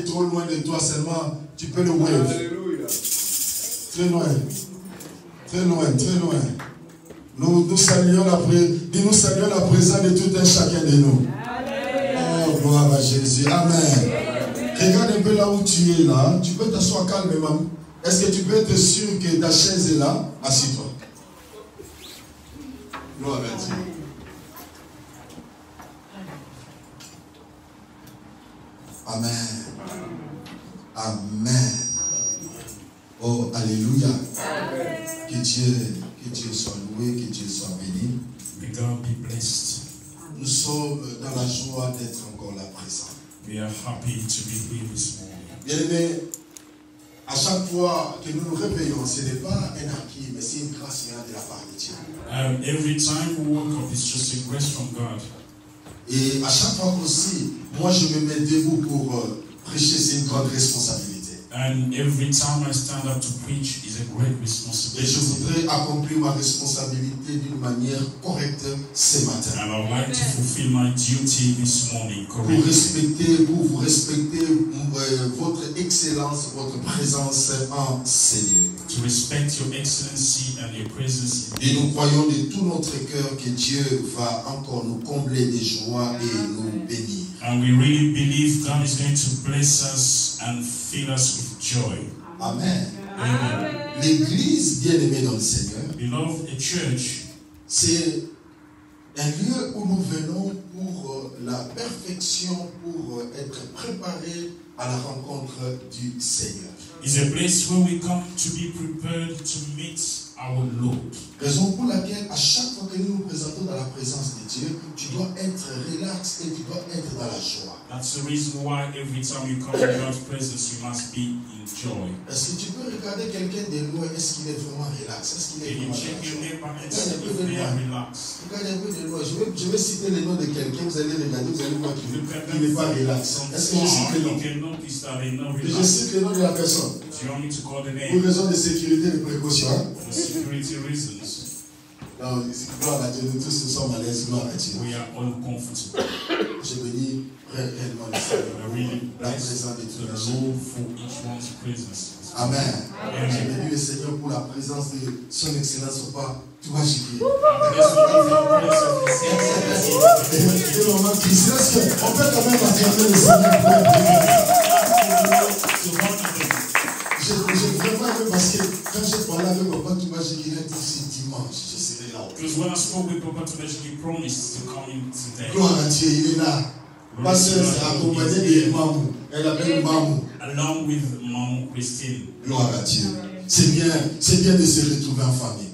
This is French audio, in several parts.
Trop loin de toi seulement, tu peux le wave. Alléluia. Très loin. Très loin, très loin. Nous saluons la présence de tout un chacun de nous. Oh, gloire à Jésus. Amen. Regarde un peu là où tu es là. Tu peux t'asseoir calmement. Est-ce que tu peux être sûr que ta chaise est là? Assis-toi. Gloire à Dieu. Amen. Amen. Oh, alléluia. Que Dieu soit loué, que Dieu soit béni. May God be blessed. Nous sommes dans la joie d'être encore là présent. We are happy to be here this morning. Bien-aimés, à chaque fois que nous nous réveillons, ce n'est pas un acquis, mais c'est une grâce de la part de Dieu. Every time we wake up, it's just a grace from God. Et à chaque fois aussi, moi je me mets debout pour prêcher, c'est une grande responsabilité. And every time I stand up to preach is a great Et je responsibility. voudrais accomplir ma responsabilité d'une manière correcte ce matin. And I'd like to fulfill my duty this morning Pour correctly. vous respecter votre excellence, votre présence en Seigneur. To respect your excellency and your presence. Et nous croyons de tout notre cœur que Dieu va encore nous combler de joie et nous bénir. And we really believe God is going to bless us and fill us with joy. Amen. Amen. L'église bien-aimée dans le Seigneur, Beloved, a church c'est un lieu où nous venons pour la perfection, pour être préparés à la rencontre du Seigneur. is a place where we come to be prepared to meet our Lord. Raison pour laquelle, à chaque fois que nous nous présentons dans la présence de Dieu, tu dois être relax et tu dois être dans la joie. That's the reason why every time you come in God's presence, you must be in joy. Est-ce que tu peux regarder quelqu'un de loin? Est-ce qu'il est vraiment relax? Est-ce qu'il est Can you vraiment check your relax? neighbor and see if they are relaxed? Regarde un peu de loin. Je vais citer le nom de quelqu'un. Vous allez regarder, vous allez voir qu'il n'est pas relax. Est-ce que je cite le nom? You can notice that they're not Je relaxed. cite le nom de la personne. So you want me to call the Pour name raison de sécurité et de précaution. for security reasons. Non, gloire à Dieu. Nous tous nous sommes à l'aise. Gloire à Dieu. We are all comfortable. Je bénis réellement le Seigneur. We are really La blessed présence de to tout the le monde. Lord for each one's presence. Amen. Amen. Je bénis le Seigneur pour la présence de son excellence au pas. Tu vas gicler. Bless you for the presence of His excellency. Et moment triste. Est-ce qu'on peut quand même acclamer le Seigneur pour un To honor them. J'ai vraiment aimé parce que quand j'ai parlé avec Papa Toubaji, il a dit c'est dimanche, je serai là. Because when I spoke with Papa Tobesh, he promised to come in today. Gloire à Dieu, il est là. Pasteur s'est accompagné de Mamou. Elle appelle Mamou. Along with Mom Christine. Gloire à Dieu. C'est bien de se retrouver en famille.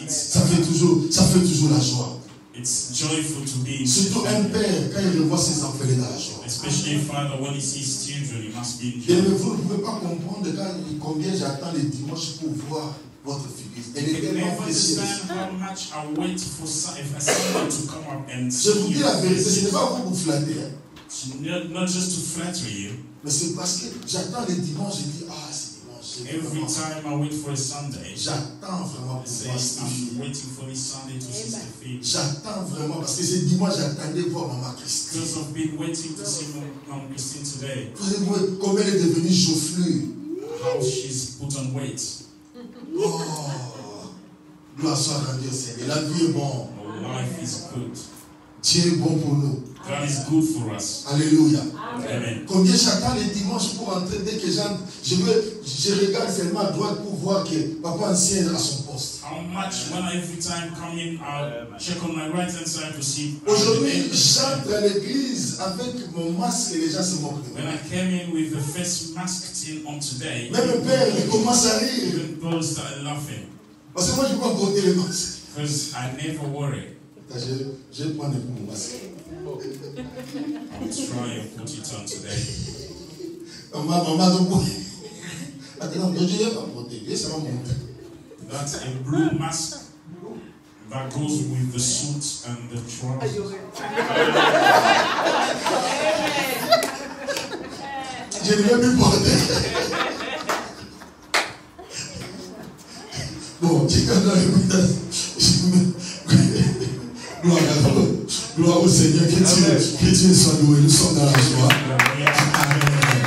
Ça fait toujours la joie. It's joyful to be in Surtout un père, quand il revoit ses enfants, il est dans la joie. especially a father when he sees children, he must be in Et joy. vous ne pouvez pas comprendre combien j'attends les dimanches pour voir votre figure. Elle You est can tellement never précieuse. understand how much I wait for someone to come up and Je vous see dis you. la vérité, ce n'est pas pour vous flatter. Hein. It's not just to flatter you. Mais c'est parce que j'attends les dimanches, je dis, ah, c'est dimanche. Every time I wait for a Sunday, J'attends vraiment I pour say, voir ce I'm waiting for this Sunday to see Stephen. J'attends vraiment, parce que c'est dimanche, j'attendais voir Maman Christine. Because I've been waiting to see Mom Christine today. Vous savez comment elle est devenue chaufflue. How she's put on weight. Oh, gloire soit rendue au Seigneur. La vie est bon. Our life is good. Dieu est bon pour nous. God is good for us. Alléluia. Amen. Combien j'attends les dimanches pour entrer dès que j'entre. Je regarde seulement à droite pour voir que Papa ancien à son poste. How much when I every time come in, I'll check on my right hand side to see. Aujourd'hui, j'entre à l'église avec mon masque et les gens se moquent de When moi. I came in with the face masked in on today, Même le père, il commence à rire. even people started laughing Parce que moi, je ne peux pas porter le masque. because I never worry. Je vais prendre mon masque. I'll try and put it on today. Maman, donc, attends, je ne vais pas porter. Ça va monter. That's a blue mask that goes with the suit and the trousers. Je ne vais plus porter. Bon, j'ai quand même gloire au Seigneur, que Dieu soit loué. Nous sommes dans la joie. Amen.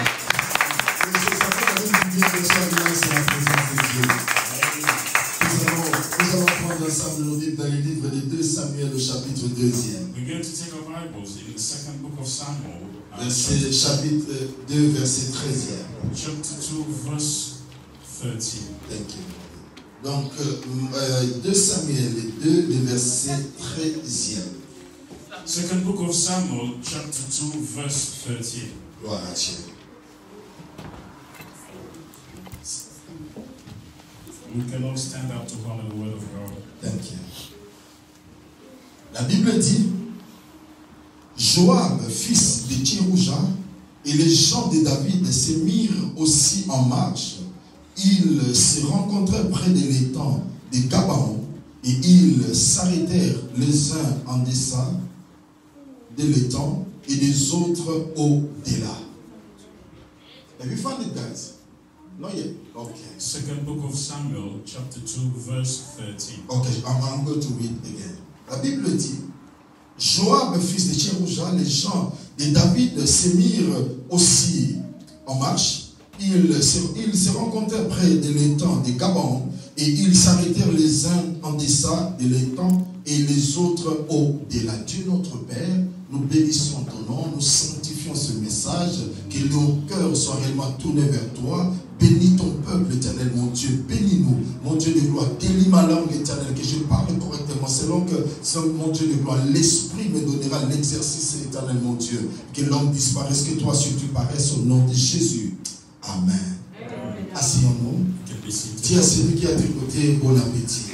chapitre 2, verset 13e. Chapter 2, verse 13. Thank you. Donc, 2 Samuel 2, le verset 13e. Second book of Samuel, chapter 2, verse 13. Gloire à Dieu. We can all stand up to honor the word of God. Thank you. La Bible dit, Joab, fils de Tsérouja, et les gens de David se mirent aussi en marche. Ils se rencontrèrent près de l'étang de Gabaon, et ils s'arrêtèrent les uns en deçà de l'étang et les autres au-delà. Have you found it, guys? Not yet. Okay. Second book of Samuel, chapter 2, verse 13. Okay, I'm going to read again. La Bible dit, Joab, fils de Tsérouja, les gens de David se mirent aussi en marche. Ils se rencontrèrent près de l'étang de Gabaon et ils s'arrêtèrent les uns en deçà de l'étang et les autres au-delà. Dieu notre Père, nous bénissons ton nom, nous sanctifions ce message, que nos cœurs soient réellement tournés vers toi. Bénis ton peuple, éternel, mon Dieu. Bénis-nous, mon Dieu de gloire. Délie ma langue, éternel, que je parle correctement. Selon que, mon Dieu de gloire, l'Esprit me donnera l'exercice, éternel, mon Dieu. Que l'homme disparaisse, que toi, si tu paraisses au nom de Jésus. Amen. Asseyons-nous. Dis à celui qui est à tes côtés, bon appétit.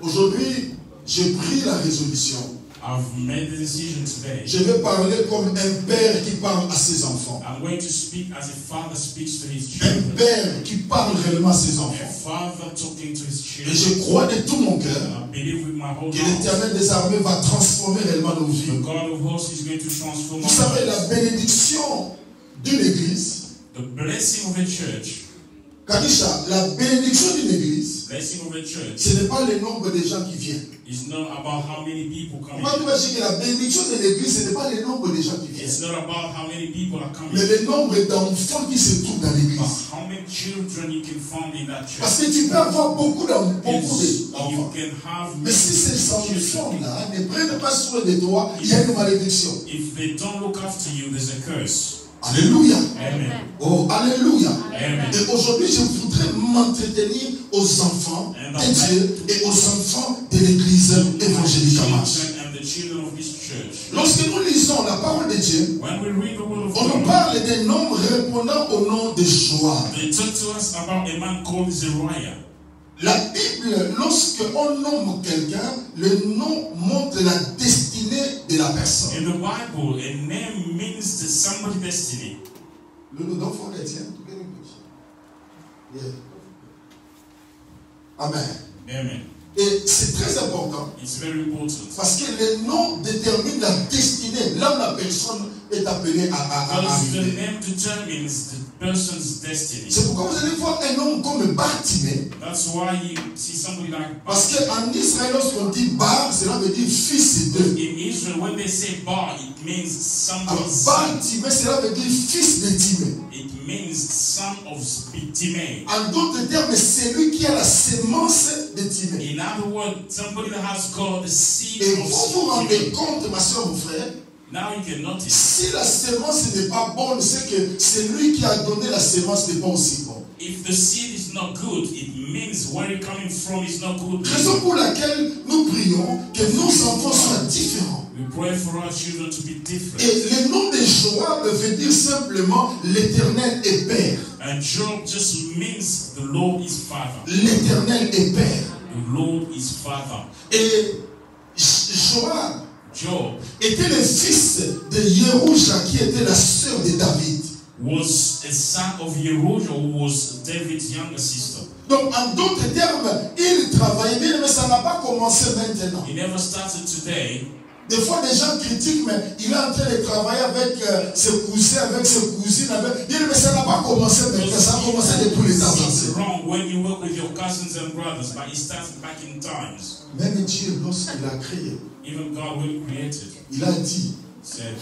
Aujourd'hui, j'ai pris la résolution. I've made the decision today. Je vais parler comme un père qui parle à ses enfants. I'm going to speak as a father speaks to his Un children. père qui parle réellement à ses A enfants. father talking to his Et children. je crois de tout mon cœur I believe with my whole que heart l'Éternel des armées va transformer réellement nos the vies. God of hosts is going to transform Vous our savez, la lives. bénédiction d'une église, The blessing of a church, Kadisha, la bénédiction d'une église, blessing of a church ce n'est pas le nombre de gens qui viennent. is not about how many people come Moi, tu in. vas dire que la bénédiction de l'église, ce n'est pas le nombre de gens qui It's viennent, not about how many people are coming, mais le nombre d'enfants qui se trouvent dans but l'église. how many children you can find in that Parce church. que tu peux avoir beaucoup Yes, d'enfants. you can have Mais many si ces children. enfants-là ne prennent pas soin de toi, il y a une malédiction. If they don't look after you, there's a curse. Alléluia. Amen. Oh, alléluia. Amen. Et aujourd'hui, je voudrais m'entretenir aux enfants de Dieu et aux enfants de l'église évangélique à marche. Children and the children of this church. Lorsque nous lisons la parole de Dieu, When we read the word of on nous God, parle des noms répondant au nom de Joab. they talk to us about a man called Zeruiah. La Bible, lorsqu'on nomme quelqu'un, le nom montre la destinée de la personne. In the Bible, a name means to somebody's destiny. Lulu, don't forget, yeah? Yeah. Amen. Amen. Et c'est très important It's very important. parce que le nom détermine la destinée, là où la personne est appelée à Because the arriver. name determines the person's destiny. C'est pourquoi vous allez voir un homme comme Bartimée, That's why you see somebody like parce qu'en Israël, lorsqu'on dit Bar, cela veut dire fils de. in Israel, when they say Bar, it means Alors, somebody's son. Bartimée, cela veut dire fils de Timée. It means son of Timei. En d'autres termes, c'est lui qui a la sémence de Timée. In other words, somebody that has got the seed Et of vous vous rendez Timei. compte, ma soeur, mon frère, Now you can notice, si la sémence n'est pas bonne, c'est que c'est lui qui a donné la sémence n'est pas aussi bon. if the seed is not good, it means where you're coming from is not good. Raison pour laquelle nous prions que nos enfants soient différents. We pray for our children to be different. Et le nom de Joab veut dire simplement l'Éternel est Père. And Job just means the Lord is Father. L'Éternel est Père. The Lord is Father. Et Joab Job était le fils de Yerouja qui était la sœur de David. was a son of Yeruja, who was David's younger sister. Donc en d'autres termes, il travaillait bien, mais ça n'a pas commencé maintenant. He never started today. Des fois, des gens critiquent, mais il est en train de travailler avec ses cousins, avec ses cousines. Mais ça n'a pas commencé maintenant, ça a commencé depuis les temps It's anciens. wrong when you work with your cousins and brothers, but it starts back in times. Même Dieu, lorsqu'il a créé, Even God, when He created, il a dit, said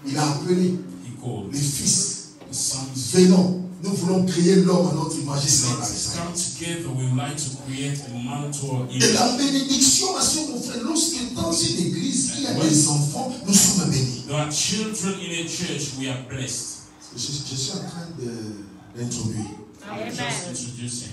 il a appelé He called les fils, the sons, venons, nous voulons créer l'homme à notre image et semblance. Let's come together. We would like to create a man to our Et image. la bénédiction, ma soeur, mon frère, lorsque dans une église, il y a des enfants, nous sommes bénis. There are children in a church. We are blessed. Je suis en train d'introduire. I'm just introducing.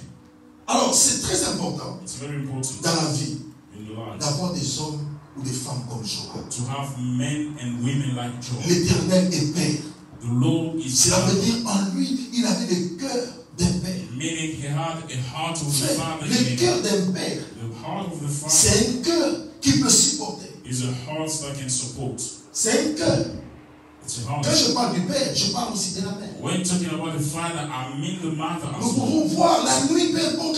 Alors, c'est très important It's very important dans la vie in the lives d'avoir des hommes ou des femmes comme Joab. to have men and women like Job. L'Éternel est Père. The Lord is Cela veut dire en lui, il avait le cœur d'un Père. meaning he had a heart of the Frère, Father. le cœur d'un Père, The heart of the Father c'est un cœur qui peut supporter. is a heart that can support. C'est un cœur. It's a heart. Quand je parle du Père, je parle aussi de la mère. When talking about the Father, I mean the mother Nous as well. pouvons voir la nuit, peu importe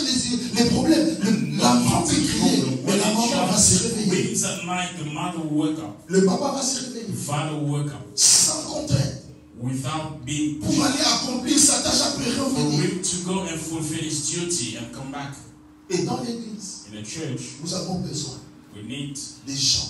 les problèmes. L'enfant peut crier, mais la maman va se réveiller. Wings at night, the mother will wake up. Le papa va se réveiller. The father will wake up Sans contrainte. without being Pour aller accomplir sa tâche après for revenir. him to go and fulfill his duty and come back. Et dans l'église, In a church, nous avons besoin we need des gens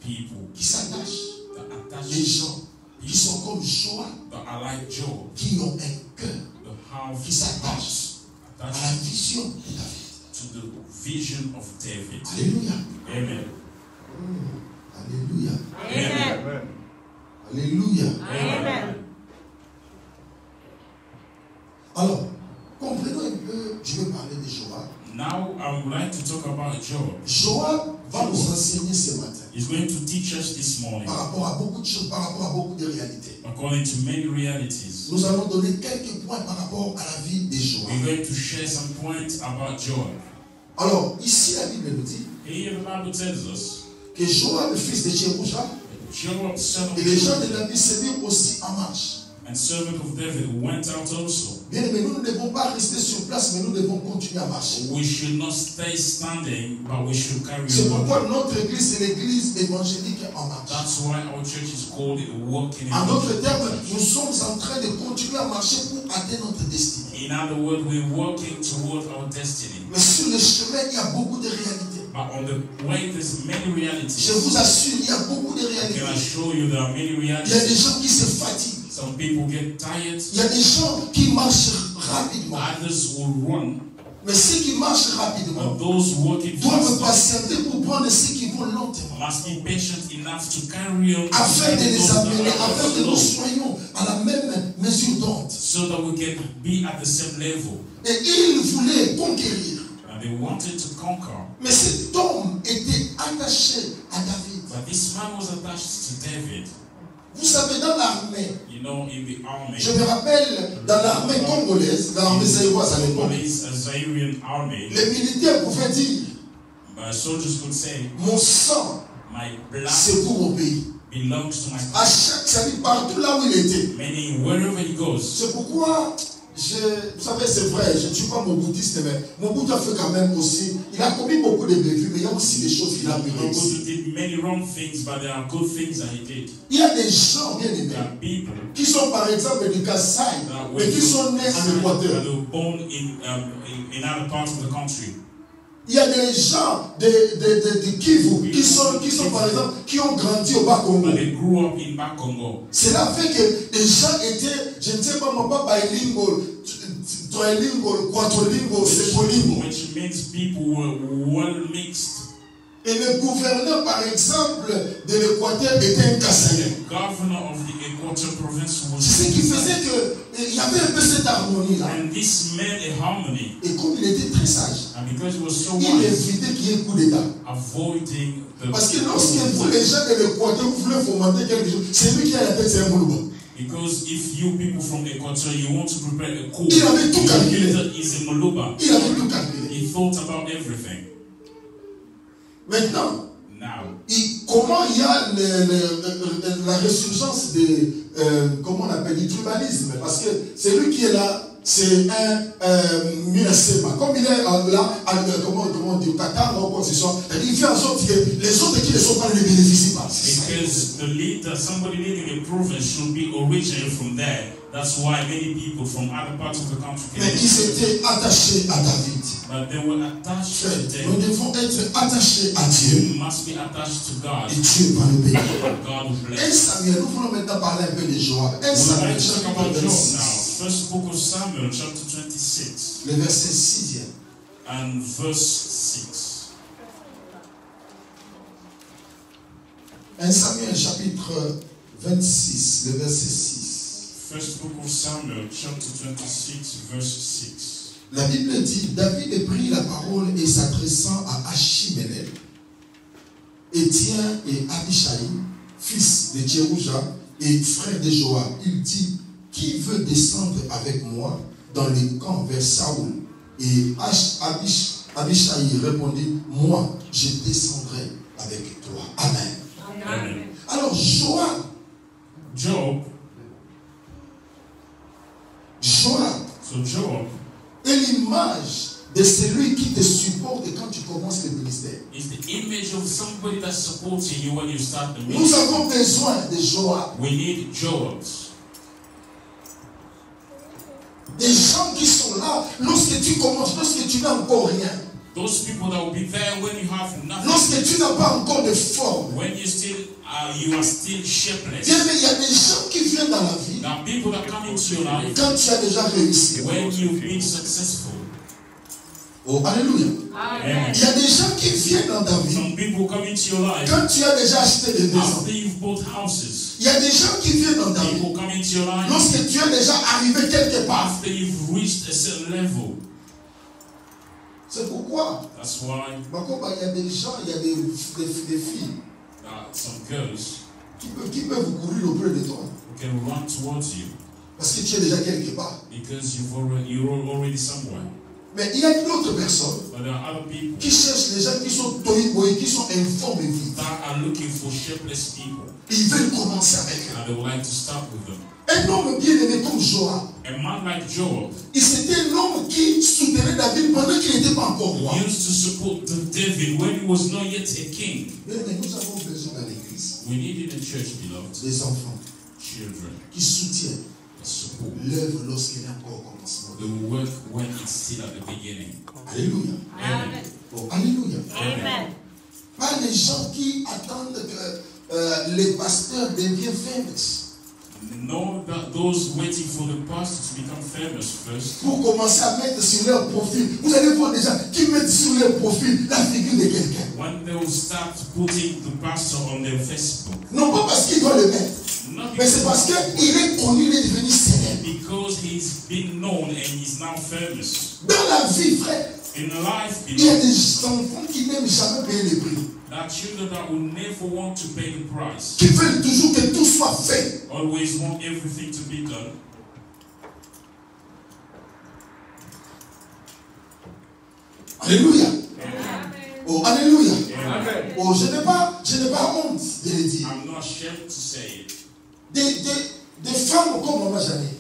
people qui s'attachent. that Des attach, gens qui sont comme Joab, that are like Job, qui ont un cœur that have qui s'attache à la attached vision de David. to the vision of David. Alléluia. Amen. Alléluia. Amen. Alléluia. Amen. Alors, comprenons un peu, je vais parler de Joab. Now I would like to talk about Job. Joab va nous enseigner ce matin He's going to teach us this morning par rapport à beaucoup de choses, par rapport à beaucoup de réalités. according to many realities. Nous allons donner quelques points par rapport à la vie de We're Joab. going to share some points about Job. Alors, ici, la Bible nous dit Here the Bible tells us que Joab, le fils de Jérouja, Job, son of et les gens de David, David se mirent aussi en marche. and servant of David went out also. Bien aimé, nous ne devons pas rester sur place, mais nous devons continuer à marcher. We should not stay standing, but we should carry C'est on. pourquoi notre église, c'est l'église évangélique en marche. That's why our church is called Walking En in d'autres termes, Church. nous sommes en train de continuer à marcher pour atteindre notre destinée. In other words, we're walking toward our destiny. Mais sur le chemin, il y a beaucoup de réalités. But on the way, there's many Je realities. vous assure, il y a beaucoup de I can réalités. assure you there are many Il y a des realities. gens qui se fatiguent. Some people get tired, Il y a des gens qui marchent rapidement. others will run. Mais ceux qui marchent rapidement But those walking doivent fast patienter pour prendre ceux qui vont lentement. must be patient enough to carry on Afin de les those that amener, are afin que nous slow, soyons à la même mesure d'onde. so that we can be at the same level. Et ils voulaient conquérir. And they wanted to conquer. Mais cet homme était attaché à David. But this man was attached to David. Vous savez, dans l'armée, You know, in the army, je me rappelle, dans l'armée congolaise, l'armée zaïroise à l'époque, police, a Zairian army, les militaires pouvaient dire, soldiers could say, mon sang, my blood c'est pour mon pays. belongs to my À chaque salut, partout là où il était. meaning wherever he goes. C'est pourquoi, vous savez, c'est vrai, je ne suis pas mon bouddhiste, mais mon Bouddha fait quand même aussi, il a commis beaucoup de bévues, mais il y a aussi des choses qu'il a pu réussir. He did many wrong things, but there are good things that he did. Il y a des gens, bien There aimés, are people qui sont par exemple du Kasaï, mais qui sont nés en Équateur. that were born in other parts of the country. Il y a des gens de Kivu qui sont par exemple, qui ont grandi au Bas-Congo. But they grew up in Bakongo. Cela fait que les gens étaient, je ne sais pas, pas bilingual, trilingual, quadrilingual, sépolingual. Which means people were well mixed. Et le gouverneur, par exemple, de l'Équateur était un Kassaïen. The governor of the Equator province was. C'est ce qui faisait qu'il y avait un peu cette harmonie-là. And this made a harmony. Et comme il était très sage, And because he was so il wise, évitait qu'il y ait un coup d'État. avoiding the. Parce que lorsque vous, les gens de l'Équateur, vous voulez fomenter quelque chose, c'est lui qui a la tête, c'est un boulot. Because if you people from the Equator, you want to prepare a coup, Il avait tout calculé. is a Moluba. Il avait tout calculé. He thought about everything. Maintenant, Now, comment il y a la résurgence comment on appelle, du tribalisme? Parce que celui qui est là, c'est un Minasema. Comme il est là, comment dire, Qatar ou quoi que ce soit, il fait en sorte que les autres qui ne sont pas ne bénéficient pas. because the leader, somebody leading a province should be originally from there. That's why many people from other parts of the country Mais came. ils étaient attachés à David. But they were attached to Nous David. devons être attachés à Dieu. You must be attached to God. Et Dieu va nous bénir. God will 1 bless. Samuel, nous voulons maintenant parler un peu de Joab. 1 We would Samuel, like to talk chapitre about Job 26. now. First book of Samuel, chapter 26, le verset 6e. and verse 6. 1 Samuel chapitre 26, le verset 6. First book of Samuel, chapter 26, verse 6. La Bible dit, David prit la parole et s'adressant à Achimélec, Étienne et Abishai, fils de Tcherouja et frère de Joab, il dit, qui veut descendre avec moi dans les camps vers Saoul? Et Abishai répondit, moi, je descendrai avec toi. Amen. Amen. Alors Joab, Job est l'image de celui qui te supporte quand tu commences le ministère. is the image of somebody that's supporting you when you start the Nous ministry. avons besoin de Joab. We need Joabs. Des gens qui sont là lorsque tu commences, lorsque tu n'as encore rien. Those people that will be there when you have nothing. Lorsque tu n'as pas encore de forme. When you are still shapeless. Bien, mais il y a des gens qui viennent dans la vie Now people that come into your life quand tu as déjà réussi. when you've been successful. Oh, alléluia. Amen. Il y a des gens qui viennent dans ta vie Some people come into your life quand tu as déjà acheté des maisons. after you've bought houses. Il y a des gens qui viennent dans ta vie People come into your life lorsque tu es déjà arrivé quelque part. after you've reached a certain level. C'est pourquoi, That's why il y a des gens, il y a des filles some girls qui peuvent courir auprès de toi. who can run towards you Parce que tu es déjà quelque part. because you're already somewhere. Mais il y a d'autres personnes But there are other people qui cherchent les gens qui sont tohiboïs, qui sont informes et vides. that are looking for shapeless people Ils veulent commencer avec eux. and they would like to start with them. Un homme bien aimé comme Joab, A man like Joab c'était un homme qui soutenait David pendant qu'il n'était pas encore roi. used to support David when he was not yet a king. Mais nous avons besoin dans l'église We need in the church, beloved, des enfants children qui soutiennent that support l'œuvre lorsqu'elle est encore au commencement. the work when it's still at the beginning. Alléluia. Amen. Oh, alléluia. Amen. Pas les gens qui attendent que les pasteurs deviennent famous Know that those waiting for the pastor to become famous first. pour commencer à mettre sur leur profil. Vous allez voir des gens qui mettent sur leur profil la figure de quelqu'un. When they will start putting the pastor on their Facebook. Non pas parce qu'ils doivent le mettre, Not mais c'est parce qu'il est connu, il est devenu célèbre. because he's been known and he's now famous. Dans la vie, frère, In life, il y a beloved, des enfants qui n'aiment jamais payer les prix. there are children that will never want to pay the price. Qui veulent toujours que tout soit fait. Always want everything to be done. Alléluia. Amen. Oh, alléluia. Amen. Oh, je n'ai pas honte de le dire. I'm not ashamed to say it. Des femmes comme Maman Janine.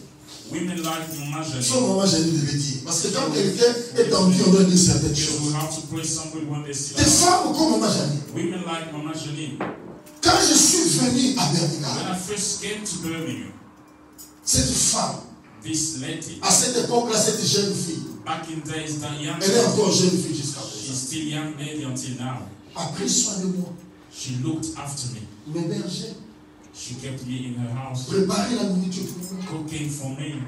Women like Mama Sans Janine. Maman Janine devait dire. Parce que quand quelqu'un est en vie, on doit dire certaines Because we choses. have to praise somebody when they still Des alive. femmes comme Maman Janine. Women like Mama Janine. Quand je suis venu à When Birmingham, I first came to Birmingham, cette femme, this lady, à cette époque-là, cette jeune fille, back in days, that young elle est lady, encore jeune fille jusqu'à she's présent, still young lady until now. a pris soin de moi, She looked after me. m'hébergeait, She kept me in her house, préparait la nourriture pour moi, cooking for me,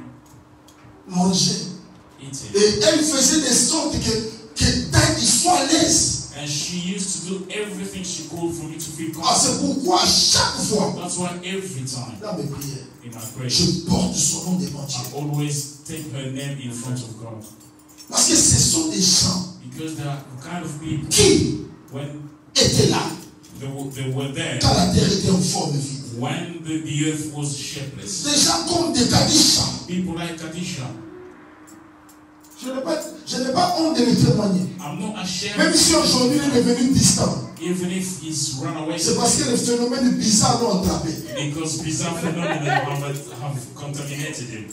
mangeait. eating. Et elle faisait de sorte que David soit à l'aise. And she used to do everything she could for me to feel Ah, c'est comfortable. pourquoi à chaque fois, That's why every time dans mes prières, in my prayer, je porte son nom devant Dieu. I always take her name in front of God. Parce que ce sont des gens Because they are the kind of people, qui when étaient là they were there, quand la terre était en forme vide. when the earth was shapeless. Des gens comme des Kadisha. People like Kadisha. Je n'ai pas honte de le témoigner. I'm not ashamed. Même si aujourd'hui il est devenu distant. Even if he's run away, C'est parce que les phénomènes bizarres l'ont attrapé. because bizarre phenomena have contaminated him.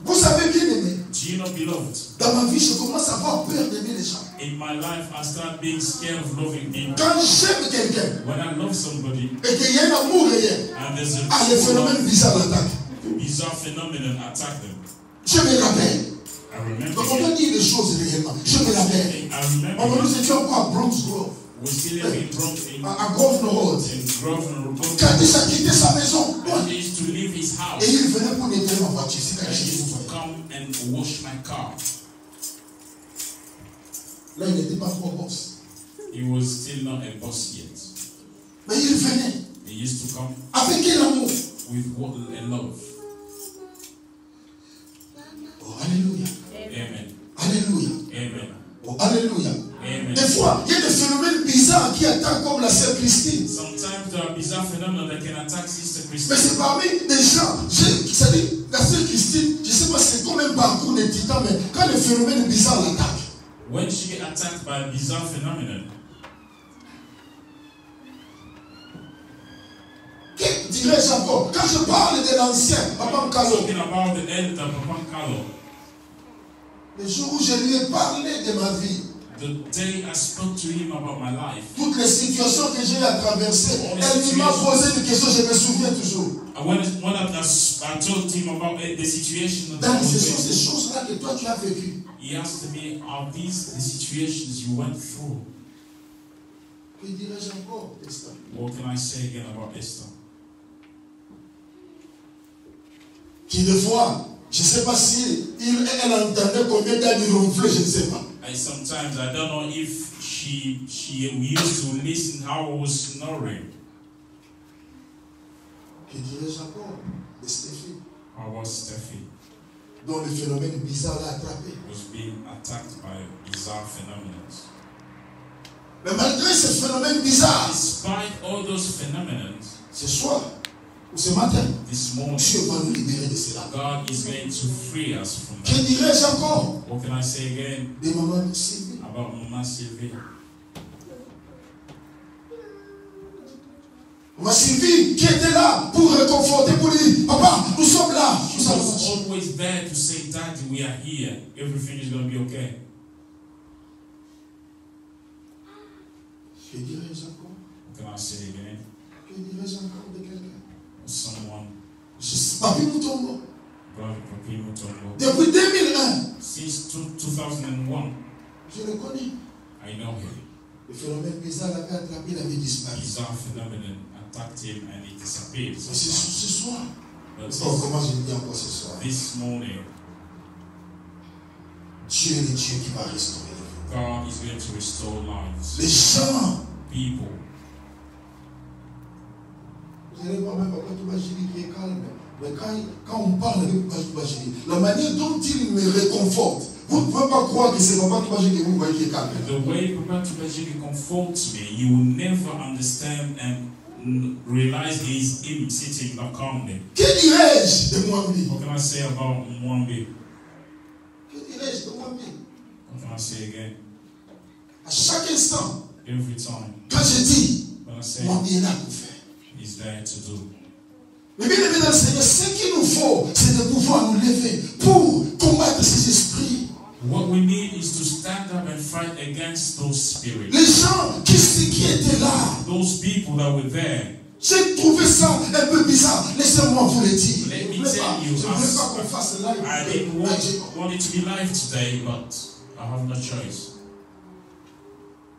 Vous savez bien aimé, Do you know, beloved? dans ma vie, je commence à avoir peur d'aimer les gens. In my life, I start being scared of loving people. Quand j'aime quelqu'un When I love somebody, et qu'il y a un amour réel, and there's les a phénomènes bizarres l'attaquent. bizarre phenomenon attack them. Je me rappelle. I remember. Donc on doit dire les choses réellement. Je me rappelle. I remember Nous étions encore à Bronx Grove. was still living in à Grosvenor Road. Grosvenor Road. Quand il a quitté sa maison, He used to leave his house. et il venait pour nettoyer ma voiture. C'est quand And he j'ai used to come and wash my car. Là, il n'était pas trop boss. He was still not a boss yet. Mais il venait. He used to come Avec quel amour? with what a love. Oh, alléluia. Amen. Alléluia. Amen. Oh, alléluia. Amen. Des fois, il y a des phénomènes bizarres qui attaquent comme la sœur Christine. Sometimes there are bizarre phenomena that can attack Sister Mais Christine. c'est parmi des gens. C'est-à-dire, la sœur Christine, je ne sais pas c'est comme un parcours des titans, mais quand les phénomènes bizarres l'attaquent, When she get attacked by a bizarre phenomenon, que dirais-je encore? Quand je parle de l'ancien, Papa Nkalo, talking about the elder Papa Nkalo, le jour où je lui ai parlé de ma vie, the day I spoke to him about my life, toutes les situations que j'ai à traverser, elle m'a posé des questions, je me souviens toujours. when I told him about the situation that I Donc, was ce sont in, ces choses-là que toi tu as vécues. he asked me, are these the situations you went through? Que dirais-je encore, Esther? What can I say again about Esther? Qui des fois, je ne sais pas si elle entendait combien d'années ronfler, je ne sais pas. Sometimes I don't know if she used to listen how I was snoring. Que dirais-je encore de Stéphie, How was Steffi dont le phénomène bizarre l'a attrapé. was being attacked by bizarre phenomena. Mais malgré ces phénomènes bizarres, Despite all those phenomena, ce soir ou ce matin, this morning Dieu va nous libérer de cela. God is going to free us from Que that. dirais-je encore What can I say again des moments de Sylvie? about Mama Sylvie? Ma Sylvie qui était là pour réconforter, pour dire, papa, nous sommes là. She Nous sommes was là. always there to say, Daddy, we are here. Everything is going to be okay. Que dirais-je encore? What can I say again? Que dirais-je encore de quelqu'un? Someone, Papi Moutombo. Brother Papi Mutombo. Depuis 2001, Since 2001, je le connais. I know him. Le phénomène bizarre l'avait attrapé, il avait disparu. Bizarre phenomenon attacked him and he disappeared. Mais c'est ce soir. But Oh, comment je le dis encore ce soir? this morning, Dieu est le Dieu qui va restaurer. God is going to restore lives. Les gens, People. vous allez voir même Papa Toubachili qui est calme. Mais quand on parle avec Papa Toubachili, la manière dont il me réconforte, vous ne pouvez pas croire que c'est Papa Toubachili que vous voyez qui est calme. The way Papa Tubajiri comforts me, you will never understand and realize he is him sitting not calmly. Que dirais-je de moi-même? What can I say about Mwambi? Que dirais-je de moi-même? What can I say again? À chaque instant, Every time quand je dis, when I say moi, il est là pour faire. he's there to do. Mais bien aimé dans le Seigneur, ce qu'il nous faut, c'est de pouvoir nous lever pour combattre ces esprits. What we need is to stand up and fight against those spirits. Les gens qui étaient là, Those people that were there. j'ai trouvé ça un peu bizarre. Laissez-moi vous le dire. Let me Je ne voulais tell you, pas qu'on fasse live. I didn't want it to be live today, but I have no choice.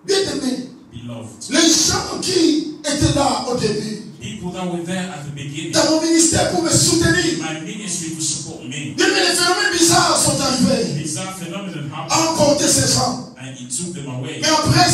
Bien aimé, Beloved. les gens qui étaient là au début, People that were there at the beginning. dans mon ministère pour me soutenir, My ministry to support me. bien aimé, les phénomènes bizarres sont arrivés, Bizarre phenomenon happened emporter ces gens. and it took them away. Mais après,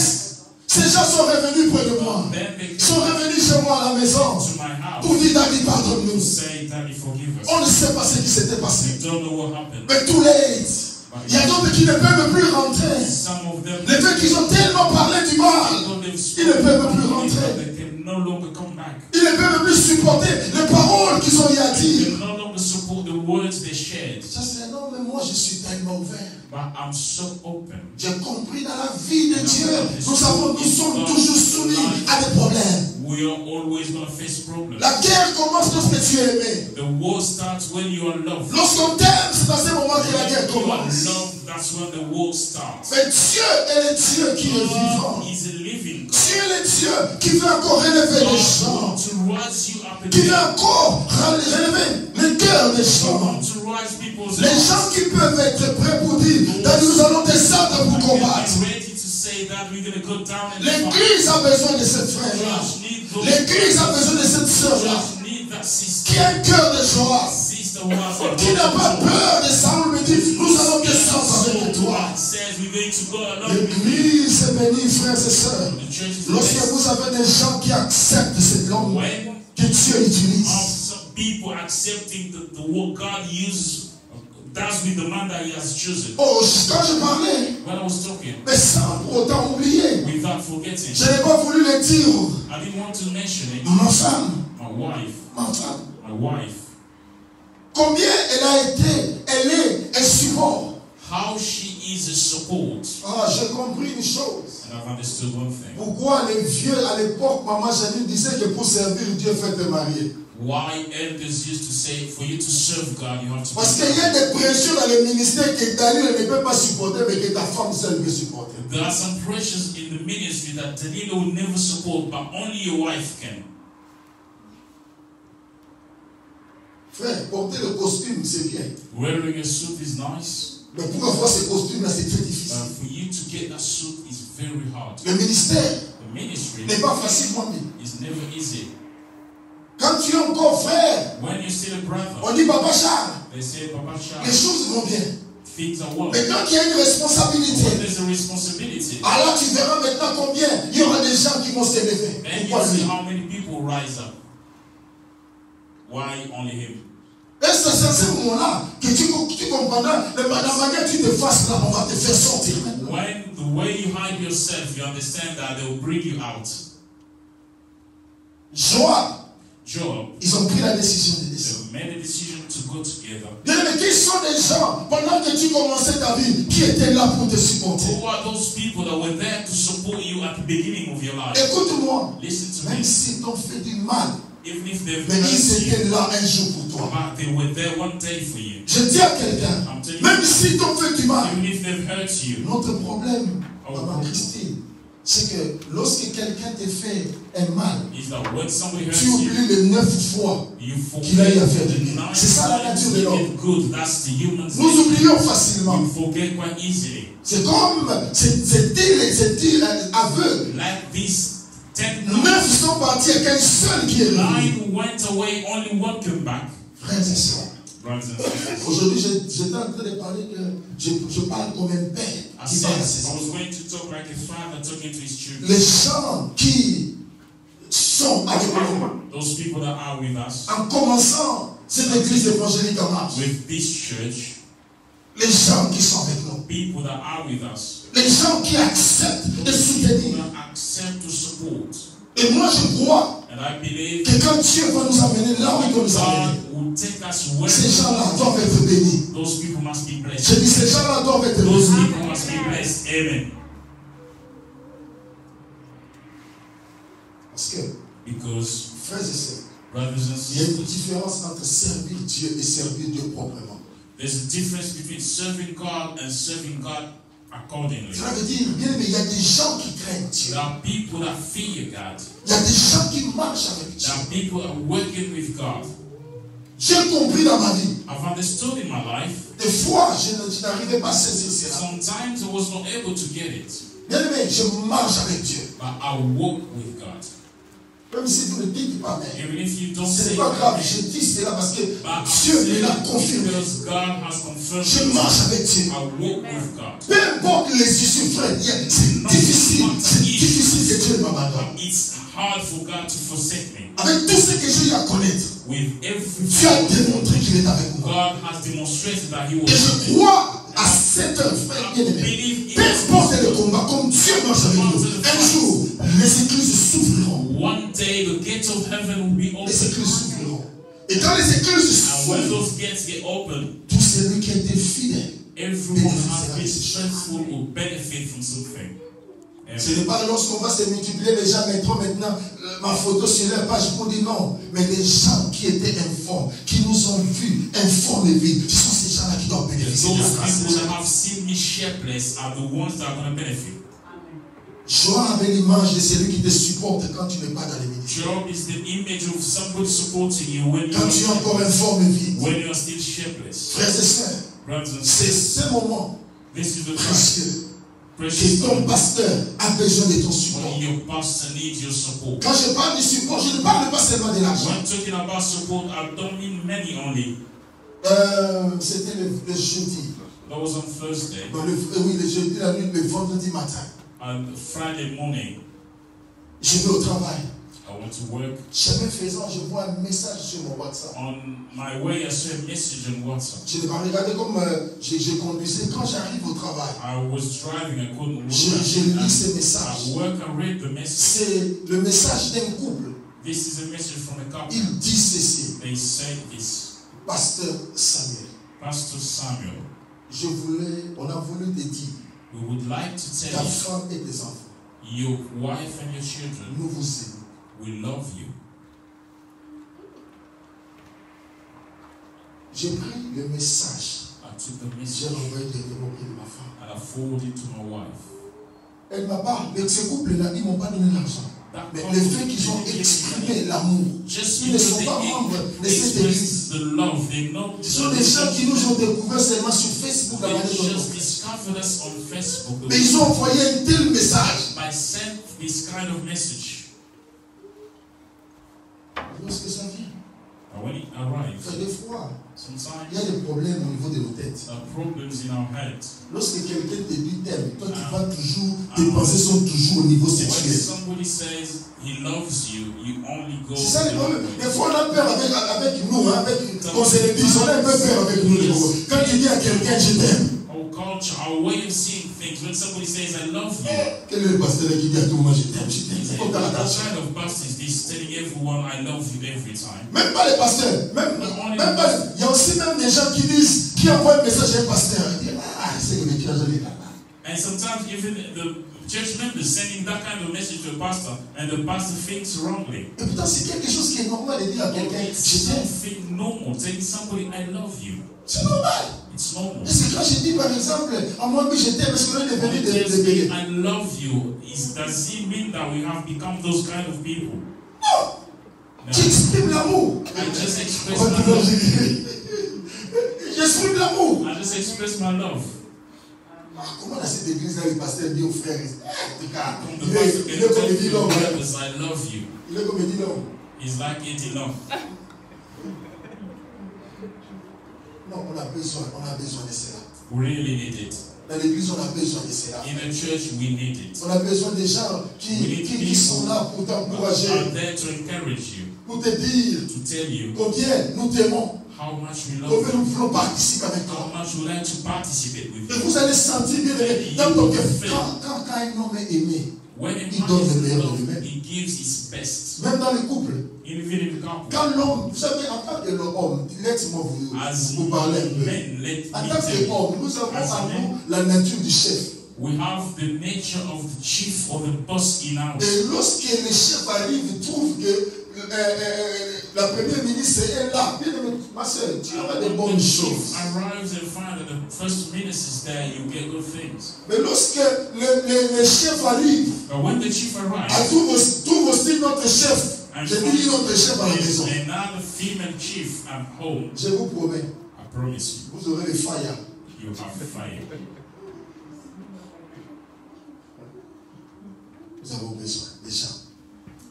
ces gens sont revenus près de moi, Then they sont came revenus chez moi à la maison to my house pour dire Daddy, to pardonne-nous. say, Daddy, forgive us. On ne sait pas ce qui s'était passé. We don't know what happened. Mais too late. Il y a d'autres qui ne peuvent plus rentrer. Some of them, Les faits qu'ils ont tellement parlé du mal, ils ne peuvent plus rentrer. they can no longer come back. Ils ne peuvent plus supporter les paroles qu'ils ont eu à They dire. can no longer support the words they shared. Ça c'est non, mais moi je suis tellement ouvert. But I'm so open. J'ai compris dans la vie de Dieu, nous sommes toujours soumis à des problèmes. We are always going to face problems. La guerre commence lorsque tu es aimé. The war starts when you are loved. Lorsqu'on t'aime, c'est dans ce moment que la guerre When you are commence. loved, that's when the war starts. Mais Dieu est le Dieu qui est vivant. God is a living God. Dieu est le Dieu qui veut encore relever les God gens. wants to rise you up Qui veut again. encore relever le cœur des God gens. wants to rise people's Les gens qui peuvent être prêts pour dire, nous allons descendre pour combattre. ready to say, say that we're going to go down and L'église a besoin de cette frère-là. L'église a besoin de cette sœur-là. Qui a un cœur de joie. Qui n'a pas peur de ça. On me dit, nous allons descendre avec toi. L'église est bénie, frères et sœurs. Lorsque vous avez des gens qui acceptent cette langue que Dieu utilise. People accepting the what God uses. That's with the man that He has chosen. Oh, quand je parlais, when I was talking, mais sans pour autant oublier, without forgetting, je n'ai pas voulu le dire. I didn't want to mention it. Ma femme, my wife, ma femme, my wife. Combien elle support. How she is a support. Ah, j'ai compris une chose. And I've understood one thing. Pourquoi les vieux à l'époque, maman Janine disait que pour servir Dieu, il faut te marier. Why elders used to say, for you to serve God, you have to. Parce qu'il y a des pressions dans le ministère que Daniel ne peut pas supporter, mais que ta femme seule peut supporter. There are some pressures in the ministry that Daniel will never support, but only your wife can. Frère, porter le costume, c'est bien. Wearing a suit is nice. Mais pour avoir ce costume-là, c'est très difficile. For you to get that suit is very hard. Le ministère n'est pas facile pour lui. It's never easy. Quand tu es encore frère, when you're still a brother, on dit Papa Charles. They say, Papa Charles. Les choses vont bien. Things are well. Mais quand il y a une responsabilité, there's a responsibility, alors tu verras maintenant combien il y aura des gens qui vont s'élever. And you see how many people rise up. Why only him? Et c'est à ce moment-là que tu comprendras la manière que tu te fasses là, on va te faire sortir maintenant. When the way you hide yourself, you understand that they will bring you out. Joab, ils ont pris la décision de descendre. They made a decision to go together. Mais qui sont des gens, pendant que tu commençais ta vie, qui étaient là pour te supporter? Who are those people that were there to support you at the beginning of your life? Écoute-moi, listen to même me. s'ils t'ont fait du mal, Even if they've mais ils étaient là un jour pour toi. but they were there one day for you. Je dis à quelqu'un, même s'ils t'ont fait du mal, Even if they've hurt you. Notre problème, Maman Christine, c'est que lorsque quelqu'un te fait un mal, tu oublies les 9 fois qu'il a eu à faire du bien. C'est ça la nature de l'homme. Nous oublions facilement. C'est comme, c'est dire aveugle. 9 sont partis et qu'un seul qui est revenu. Frères et sœurs, aujourd'hui, j'étais en train de parler que je parle comme un père qui parle à ses enfants. Les gens qui sont avec nous, en commençant cette église évangélique en marche, les gens qui sont avec nous, les gens qui acceptent de soutenir. Et moi je crois que quand Dieu va nous amener là où il va nous amener, ces gens-là doivent être bénis. Je dis ces gens-là doivent être bénis. Parce que, frères et sœurs, il y a une différence entre servir Dieu et servir Dieu proprement. There's a difference between serving God and serving God accordingly. Ça veut dire, bien aimé, il y a des gens qui craignent Dieu. There are people that fear God. Il y a des gens qui marchent avec Dieu. There are people that are working with God. J'ai compris dans ma vie. I've understood in my life. Des fois, je n'arrivais pas à saisir cela. Sometimes I was not able to get it. Bien aimé, je marche avec Dieu. But I walk with God. Même si vous ne dites pas, mais Even if you don't ce say n'est pas grave, it, je dis cela parce que but Dieu me l'a confirmé. because God has confirmed Je it, marche avec Dieu. I walk with God. Peu importe les issues, frère, c'est difficile que Dieu m'abandonne. It's hard for God to forsake me. Avec tout ce que j'ai eu à connaître, With everything, Dieu a démontré qu'il est avec moi. God has demonstrated that He was Et with je me. crois à cette heure, frère bien-aimé, peu importe le combat, comme Dieu marche avec nous, un jour, les églises s'ouvriront. One day the gates of heaven will be Les églises open. s'ouvriront. Et quand les églises And when s'ouvriront, those gates get open, tout celui qui a été fidèle, everyone who has been faithful will benefit from something. ce n'est pas lorsqu'on va se multiplier, les gens mettront maintenant ma photo sur leur page pour dire non. Mais les gens qui étaient informes, qui nous ont vus, informes et vus, ce sont ces gens-là qui doivent bénéficier de la Those grâce. people that have seen me shapeless are the ones that are going to benefit. Joab avait l'image de celui qui te supporte quand tu n'es pas dans les ministères. Job is the image of somebody supporting you when Quand tu es encore informe et vide. when you are still shapeless. Frères et sœurs, Brothers and c'est sisters, ce moment this is the time précieux precious ton time pasteur a besoin de ton support. when your pastor needs your support. Quand je parle du support, je ne parle pas seulement de l'argent. When talking about support, I don't mean money only. C'était le jeudi. That was on Thursday. Oui, le jeudi, la nuit, le vendredi matin. And Friday morning, Je vais au travail. I went to work. Chemin faisant, je vois un message sur mon WhatsApp. On my way, I saw a message on WhatsApp. Je n'ai pas regardé comme je conduisais. Quand j'arrive au travail, I was driving, I couldn't look je lis ce at message. work, I read the message. C'est le message d'un couple. This is a message from a couple. Il dit ceci. They say this. Pasteur Samuel, Pastor Samuel, on a voulu te dire, we would like to ta tell femme et tes enfants, you, your wife and your children, nous vous aimons. we love you. J'ai pris le message, I took the j'ai message envoyé directement auprès de ma femme. and I forwarded it to my wife. Elle m'a pas, mais ce couple-là, ils ne m'ont pas donné l'argent. That Mais couple le fait qu'ils ont didn't give exprimé me l'amour, just ils ne because sont pas membres de cette église. expressed the love, they know Ce sont des gens qui nous ont découvert seulement sur Facebook à they manière dont on just fait. discovered us on Facebook. Mais ils ont envoyé un tel message. By sent this kind of message. Lorsque ça vient, But when it il arrives, fait des fois, sometimes il y a des problèmes au niveau de nos têtes. there are problems in our head. Lorsque quelqu'un te dit t'aime, toi tu vas toujours, tes pensées sont toujours au niveau When sexuel. somebody says he loves you, you only go. C'est ça le the problème. other way. Des fois on a peur avec nous, avec qu'on se l'église, on a un peu peur avec nous. Quand tu dis à quelqu'un je t'aime, Our culture, our way of seeing things, when somebody says I love you, quel est le pasteur qui dit à tout moment je t'aime, je t'aime? C'est comme dans la what tâche. kind of pastor is this telling everyone I love you every time? Même pas les pasteurs, même pas, il y a aussi même des gens qui disent, qui envoient un message à un pasteur. Ils disent, ah, c'est que tu as jamais là. And sometimes even the church members sending that kind of message to a pastor, and the pastor thinks wrongly. Et pourtant c'est quelque chose qui est normal de dire à quelqu'un, It's je t'aime. something normal, telling somebody I love you. C'est normal. It's normal. Est-ce que quand je dis par exemple, à moi je t'aime, est-ce que l'on est When devenu he des tells me bébés? I love you, does he mean that we have become those kind of people? Non. No. Tu exprimes l'amour. I just express Oh, my non, love. j'exprime l'amour. I just express my love. Ah, comment dans cette église-là, le pasteur dit aux frères, en tout cas, From il the pastor est can comme tell il dit the l'homme. brothers I love you. Il est comme il dit l'homme. He's like it enough. Non, on a besoin de cela. We really need it. Dans l'église, on a besoin de cela. In a church, we need it. On a besoin des gens qui sont là pour t'encourager, Are there to encourage you, pour te dire to tell you combien nous t'aimons, how much we love combien you, nous voulons participer avec how toi. much we like to participate with Et you. vous allez sentir bien aimé dans ton cœur. Quand un homme est aimé, When a il donne le man is meilleur de loved, lui-même. he gives his best. Même dans les couples. Even in the couple. Quand l'homme, vous savez, en tant que l'homme, laissez-moi As vous parler un peu. men, let En me tant tell you, qu'homme, nous avons as en men, nous la nature du chef. we have the nature of the chief or the boss in us. Et lorsque le chef arrive, il trouve que la première ministre est là. Bien aimé, ma soeur, tu auras des bonnes When the choses. chief arrives and finds that the first minister is there, you get good things. Mais lorsque le chef arrive, But when the chief arrives, trouve aussi notre chef. and Je dis notre chef à la finds maison. another female chief at home, Je vous promets, I promise vous aurez les failles. you, you have fire. Nous avons besoin des gens.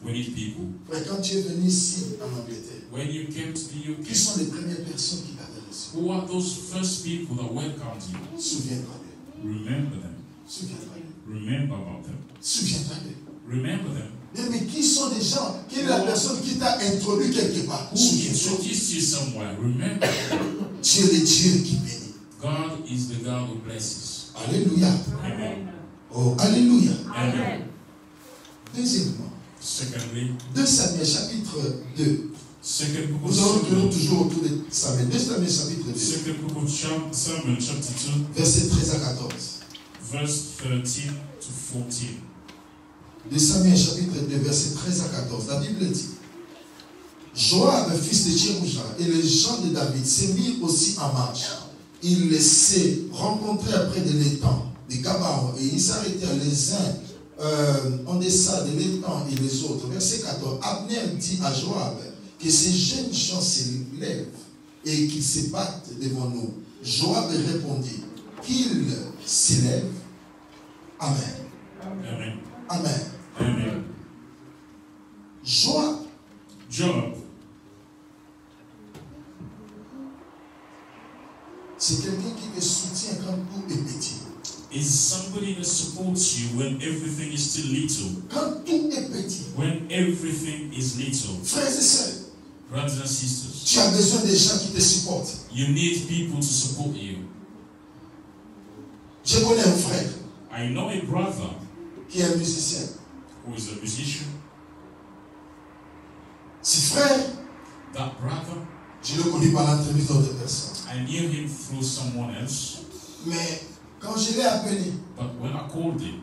We need people. Mais quand tu es venu ici en Angleterre, When you came to the qui UK, sont les premières personnes qui t'avaient reçu? who are those first people that welcomed you? Souviens-toi d'eux. Remember them. Souviens-toi d'eux. Remember about them. Souviens-toi d'eux. Remember them. Mais qui sont les gens? Quelle est la personne qui t'a introduit quelque part? Who Souviens-toi. introduced you somewhere? Remember them. Tu es le Dieu qui bénit. God is the God who blesses. Alléluia. Amen. Oh, alléluia. Amen. Deuxièmement, Secondly, 2 Samuel chapitre 2. second book of Nous allons Samuel, toujours autour de Samuel. 2 Samuel chapitre 2. second book of Samuel, chapter 2, Versets 13 à 14. verse 13 to 14. 2 Samuel chapitre 2, versets 13 à 14. La Bible dit: Joab, fils de Tchérouja, et les gens de David se mirent aussi en marche. Ils se rencontrèrent près de l'étang de Gabaon et ils s'arrêtèrent les uns en deçà de l'étang et les autres. Verset 14. Abner dit à Joab que ces jeunes gens se lèvent et qu'ils se battent devant nous. Joab répondit: qu'ils s'élèvent Amen. Amen. Amen. Amen. Joab, Job c'est quelqu'un qui te soutient quand tout est petit. is somebody that supports you when everything is still little. Quand tout est petit, When everything is little. frères et sœurs, Brothers and sisters, tu as besoin des gens qui te supportent. you need people to support you. Je connais un frère I know a brother qui est un musicien. who is a musician. Ce frère, That brother, je l'ai connu par l'entremise d'autres personnes. I knew him through someone else. Mais quand je l'ai appelé, But when I called him,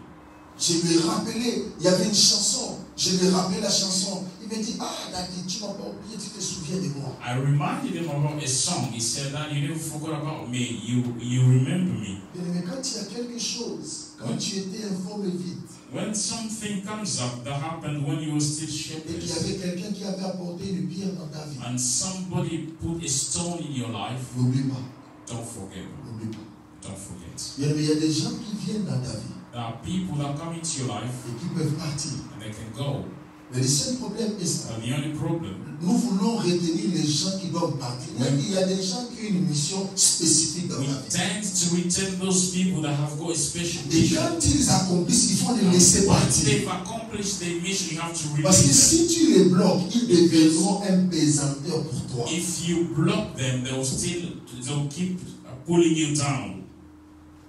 je lui ai rappelé, il y avait une chanson. Je lui ai rappelé la chanson. Il me dit, ah, Daddy, tu m'as pas oublié, tu te souviens de moi. I reminded him about a song. He said that you never forgot about me. You remember me. Mais quand il y a quelque chose, quand tu étais informé vite, When something comes up that happened when you were still et qu'il y shepherds, avait quelqu'un qui avait apporté une pierre dans ta vie, and somebody put a stone in your life, n'oublie pas, don't forget. n'oublie pas. Don't forget. Il y a des gens qui viennent dans ta vie There are people that come into your life et qui peuvent partir. and they can go. Mais le seul problème est ça. But the only problem, Nous voulons retenir les gens qui doivent partir. Il y a des gens qui ont une mission spécifique dans we la vie. tend to retain those people that have got a special Et mission. quand ils accomplissent, il faut les laisser Once partir. they've accomplished their mission, you have to Parce que release them. si tu les bloques, ils deviendront un pesanteur pour toi. If you block them, they'll keep pulling you down.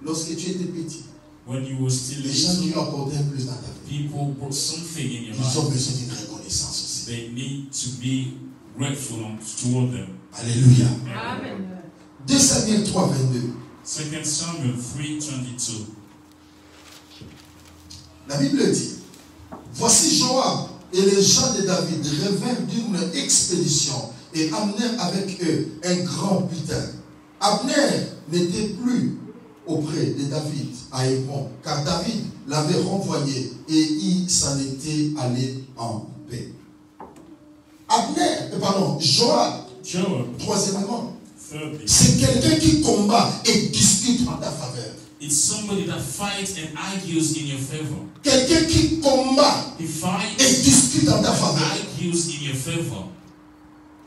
Lorsque tu étais petit, When you were still les gens qui little, ont apporté un plus dans ta vie, people brought something in your ils ont life. besoin d'une reconnaissance aussi. They need to be grateful toward them. Alléluia. Amen. 2 Samuel 3, 22. 2 Samuel 3:22. La Bible dit, voici Joab et les gens de David revinrent d'une expédition et amenèrent avec eux un grand butin. Abner n'était plus auprès de David à Hébron, car David l'avait renvoyé et il s'en était allé en paix. Joab, troisièmement, Thirdly, c'est quelqu'un qui combat et discute en ta faveur. it's somebody that fights and argues in your favor. Quelqu'un qui combat He et fights discute en ta and faveur. argues in your favor.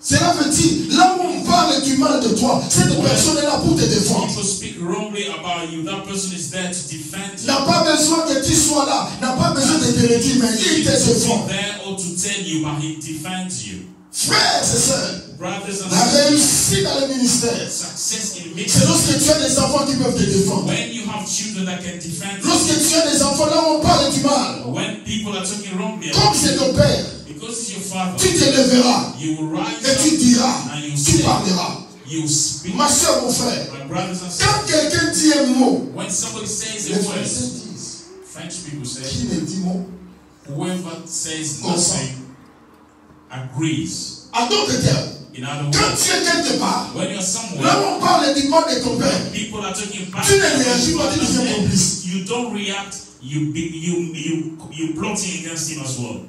Cela veut dire, là où on parle du mal de toi, cette personne est là pour te défendre. People speak wrongly about you. That person is there to defend you. N'a pas besoin que tu sois là, n'a pas besoin de te le dire, mais il te He is défend. there or to tell you, but he defends you. Frères et sœurs, Brothers and la sisters, réussite dans le ministère, success in c'est ministry. lorsque tu as des enfants qui peuvent te défendre. When you have children that can defend you. Lorsque tu as des enfants, là où on parle du mal, When people are talking wrongly comme about c'est you, ton père, because it's your father, tu te lèveras you will rise et tu up diras, and you tu say, parleras. you speak. Ma soeur, mon frère, My brothers and quand sisters, quelqu'un dit un mot, when somebody says les a word, Français disent, French people say, qui ne dit mot, whoever says consent. nothing agrees. En d'autres termes, In other quand words, tu es quelque part, when you're là somewhere, où on parle du mal de ton père, people are talking bad tu ne about réagis your pas, tu deviens father, complice. you don't react, you plotting against him as well.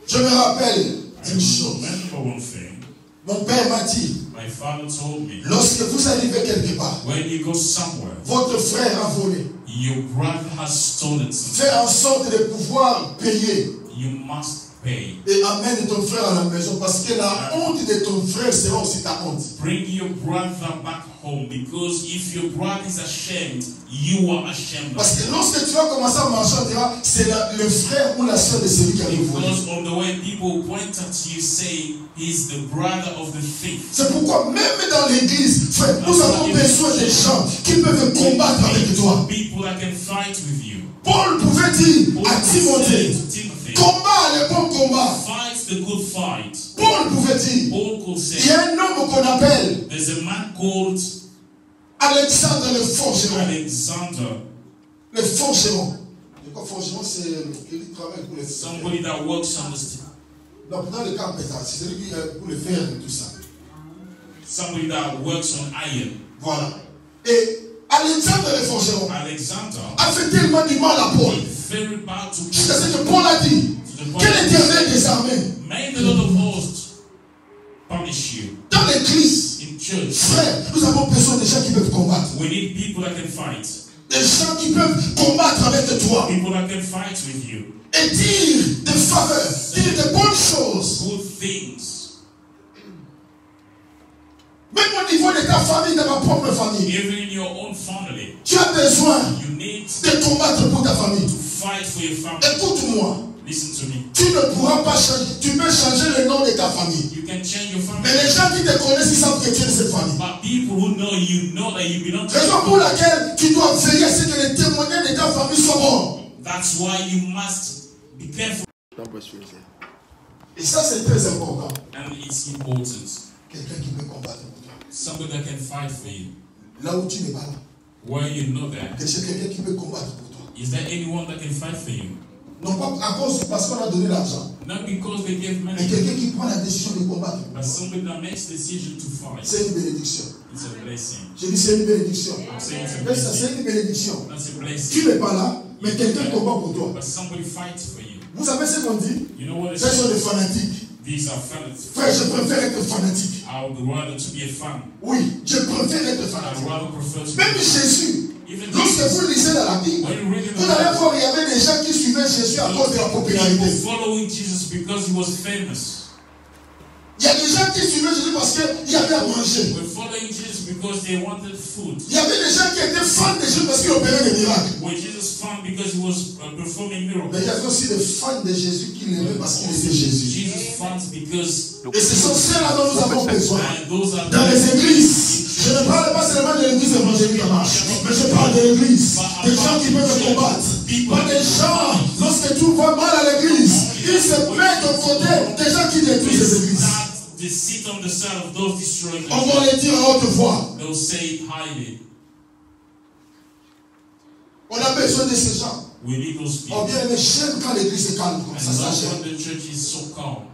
Je me rappelle I d'une chose. remember one thing. Mon père m'a dit, My father told me, lorsque vous arrivez quelque part, when you go somewhere, votre frère a volé, your brother has stolen something, fais en sorte de pouvoir payer you must pay. et amène ton frère à la maison parce que la honte de ton frère sera aussi ta honte. Bring your brother back home, because if your brother is ashamed, you are ashamed. Parce que lorsque tu vas commencer à marcher, on dira, c'est le frère ou la soeur de celui qui a volé. Because of the way people point at you, say he's the brother of the thief. C'est pourquoi même dans l'église, frère, nous avons besoin des gens qui peuvent combattre avec toi. People that can fight with you. Paul pouvait dire Paul à said Timothée, to Timothy, combat le bon combat. fight the good fight. Paul pouvait dire, Paul could il y say, a un homme qu'on appelle there's a man called Alexandre le forgeron. Alexander, Le forgeron. Et quoi, forgeron, c'est celui qui travaille pour les somebody that works on the Donc, dans le cas pétard, c'est celui qui pour le faire et tout ça. somebody that works on iron. Voilà. Et Alexandre le forgeron Alexander a fait tellement du mal à Paul. is very bad to Jusqu'à ce que Paul a dit, the point que l'Éternel des armées, may the Lord of hosts punish you. dans l'église, In church. Frère, nous avons besoin de gens qui peuvent combattre. We need people that can fight. Des gens qui peuvent combattre avec toi. People that can fight with you. Et dire des faveurs, dire de bonnes choses. Good things. Même au niveau de ta famille, de ma propre famille. Even in your own family. Tu as besoin You need de combattre pour ta famille. to fight for your family. Écoute-moi. Listen to me. Tu ne pourras pas changer. Tu peux changer le nom de ta famille. You can change your family. Mais les gens qui te connaissent, ils savent que tu es de cette famille. But people who know that you belong to Raison pour laquelle tu dois veiller à ce que les témoignages de ta famille soient bons. That's why you must be careful. Et ça, c'est très important. And it's important. Quelqu'un qui peut combattre pour toi. Somebody that can fight for you. Là où tu n'es pas là. Where you know that. C'est quelqu'un qui peut combattre pour toi. Is there anyone that can fight for you? Non pas à cause parce qu'on a donné l'argent. Not because they gave Mais money. quelqu'un qui prend la décision de combattre. But somebody that makes decision to fight. C'est une bénédiction. It's a blessing. Je dis c'est une bénédiction. I'm saying it's a Mais ça, blessing. c'est une bénédiction. That's a Tu blessing. n'es pas là, mais quelqu'un combat pour toi. But somebody fights for you. Vous savez ce qu'on dit? You know what it Ce sont is? des fanatiques. These are fanatics. Frère, je préfère être fanatique. I would rather to be a fan. Oui, je préfère être I'd fanatique. rather prefer to Même be. Jésus, Even lorsque Jesus, vous lisez dans la Bible, when you read in vous the allez Bible, voir, il y avait des gens qui suivaient Jésus à cause de la people popularité. following Jesus because he was famous. Il y a des gens qui suivaient Jésus parce qu'il y avait à manger. We're following Jesus because they wanted food. Il y avait des gens qui étaient fans de Jésus parce qu'il opérait des miracles. Were Jesus fan because he was performing miracles? Mais il y avait aussi des fans de Jésus qui l'aimaient parce qu'il était Jésus. Jesus fans because Et ce sont ceux-là dont nous avons besoin. and those are Dans les églises, je ne parle pas seulement de l'église évangélique à marche, mais je parle de l'église, des gens qui peuvent combattre. Pas des gens, lorsque tout va mal à l'église, ils se mettent aux côtés des gens qui détruisent les églises. they sit on the side of those destroying. On va les dire à haute voix. They'll say it highly. On a besoin de ces gens. We need those Oh people. bien aimé, j'aime quand l'église est calme comme I ça, ça love j'aime. when the church is so calm.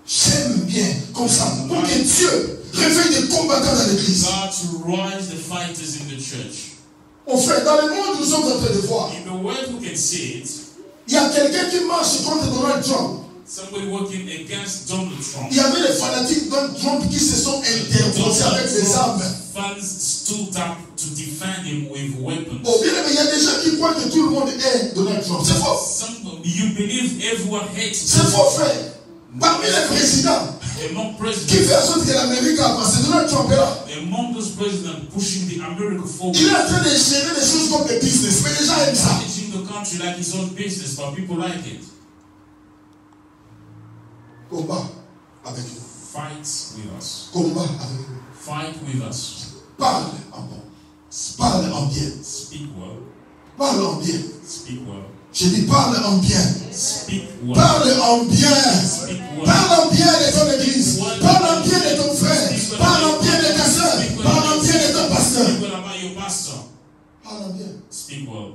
J'aime bien comme ça. Pour que Dieu réveille des combattants dans l'église. God to rise the fighters in the church. Au fait, dans le monde, nous sommes en train de voir. In the world, who can see it? Il y a quelqu'un qui marche contre Donald Trump. Somebody working against Donald Trump. Il y avait des fanatiques de Donald Trump qui se sont interposés avec des armes. Fans stood up to defend him with weapons. Oh bien, mais il y a des gens qui croient que tout le monde est Donald Trump. C'est faux. You believe everyone hates C'est him. faux, frère. Parmi les présidents Among qui presidents, fait en sorte que l'Amérique avance, Donald Trump est là. among those presidents pushing the America forward, Il est en train de gérer des choses comme des business, mais les gens aiment ça. managing the country like his own business, but people like it. Combat avec nous. Fight with us. Combat avec nous. Fight with us. Parle en bon. Parle en bien. Speak well. Parle en bien. Speak well. Je dis parle en bien. Speak well. Parle en bien. Speak well. Parle en bien de ton église. Parle en bien de ton frère. Parle en bien de ta soeur. Parle en bien de ton pasteur. Speak well about your pastor. Parle en bien. Speak well.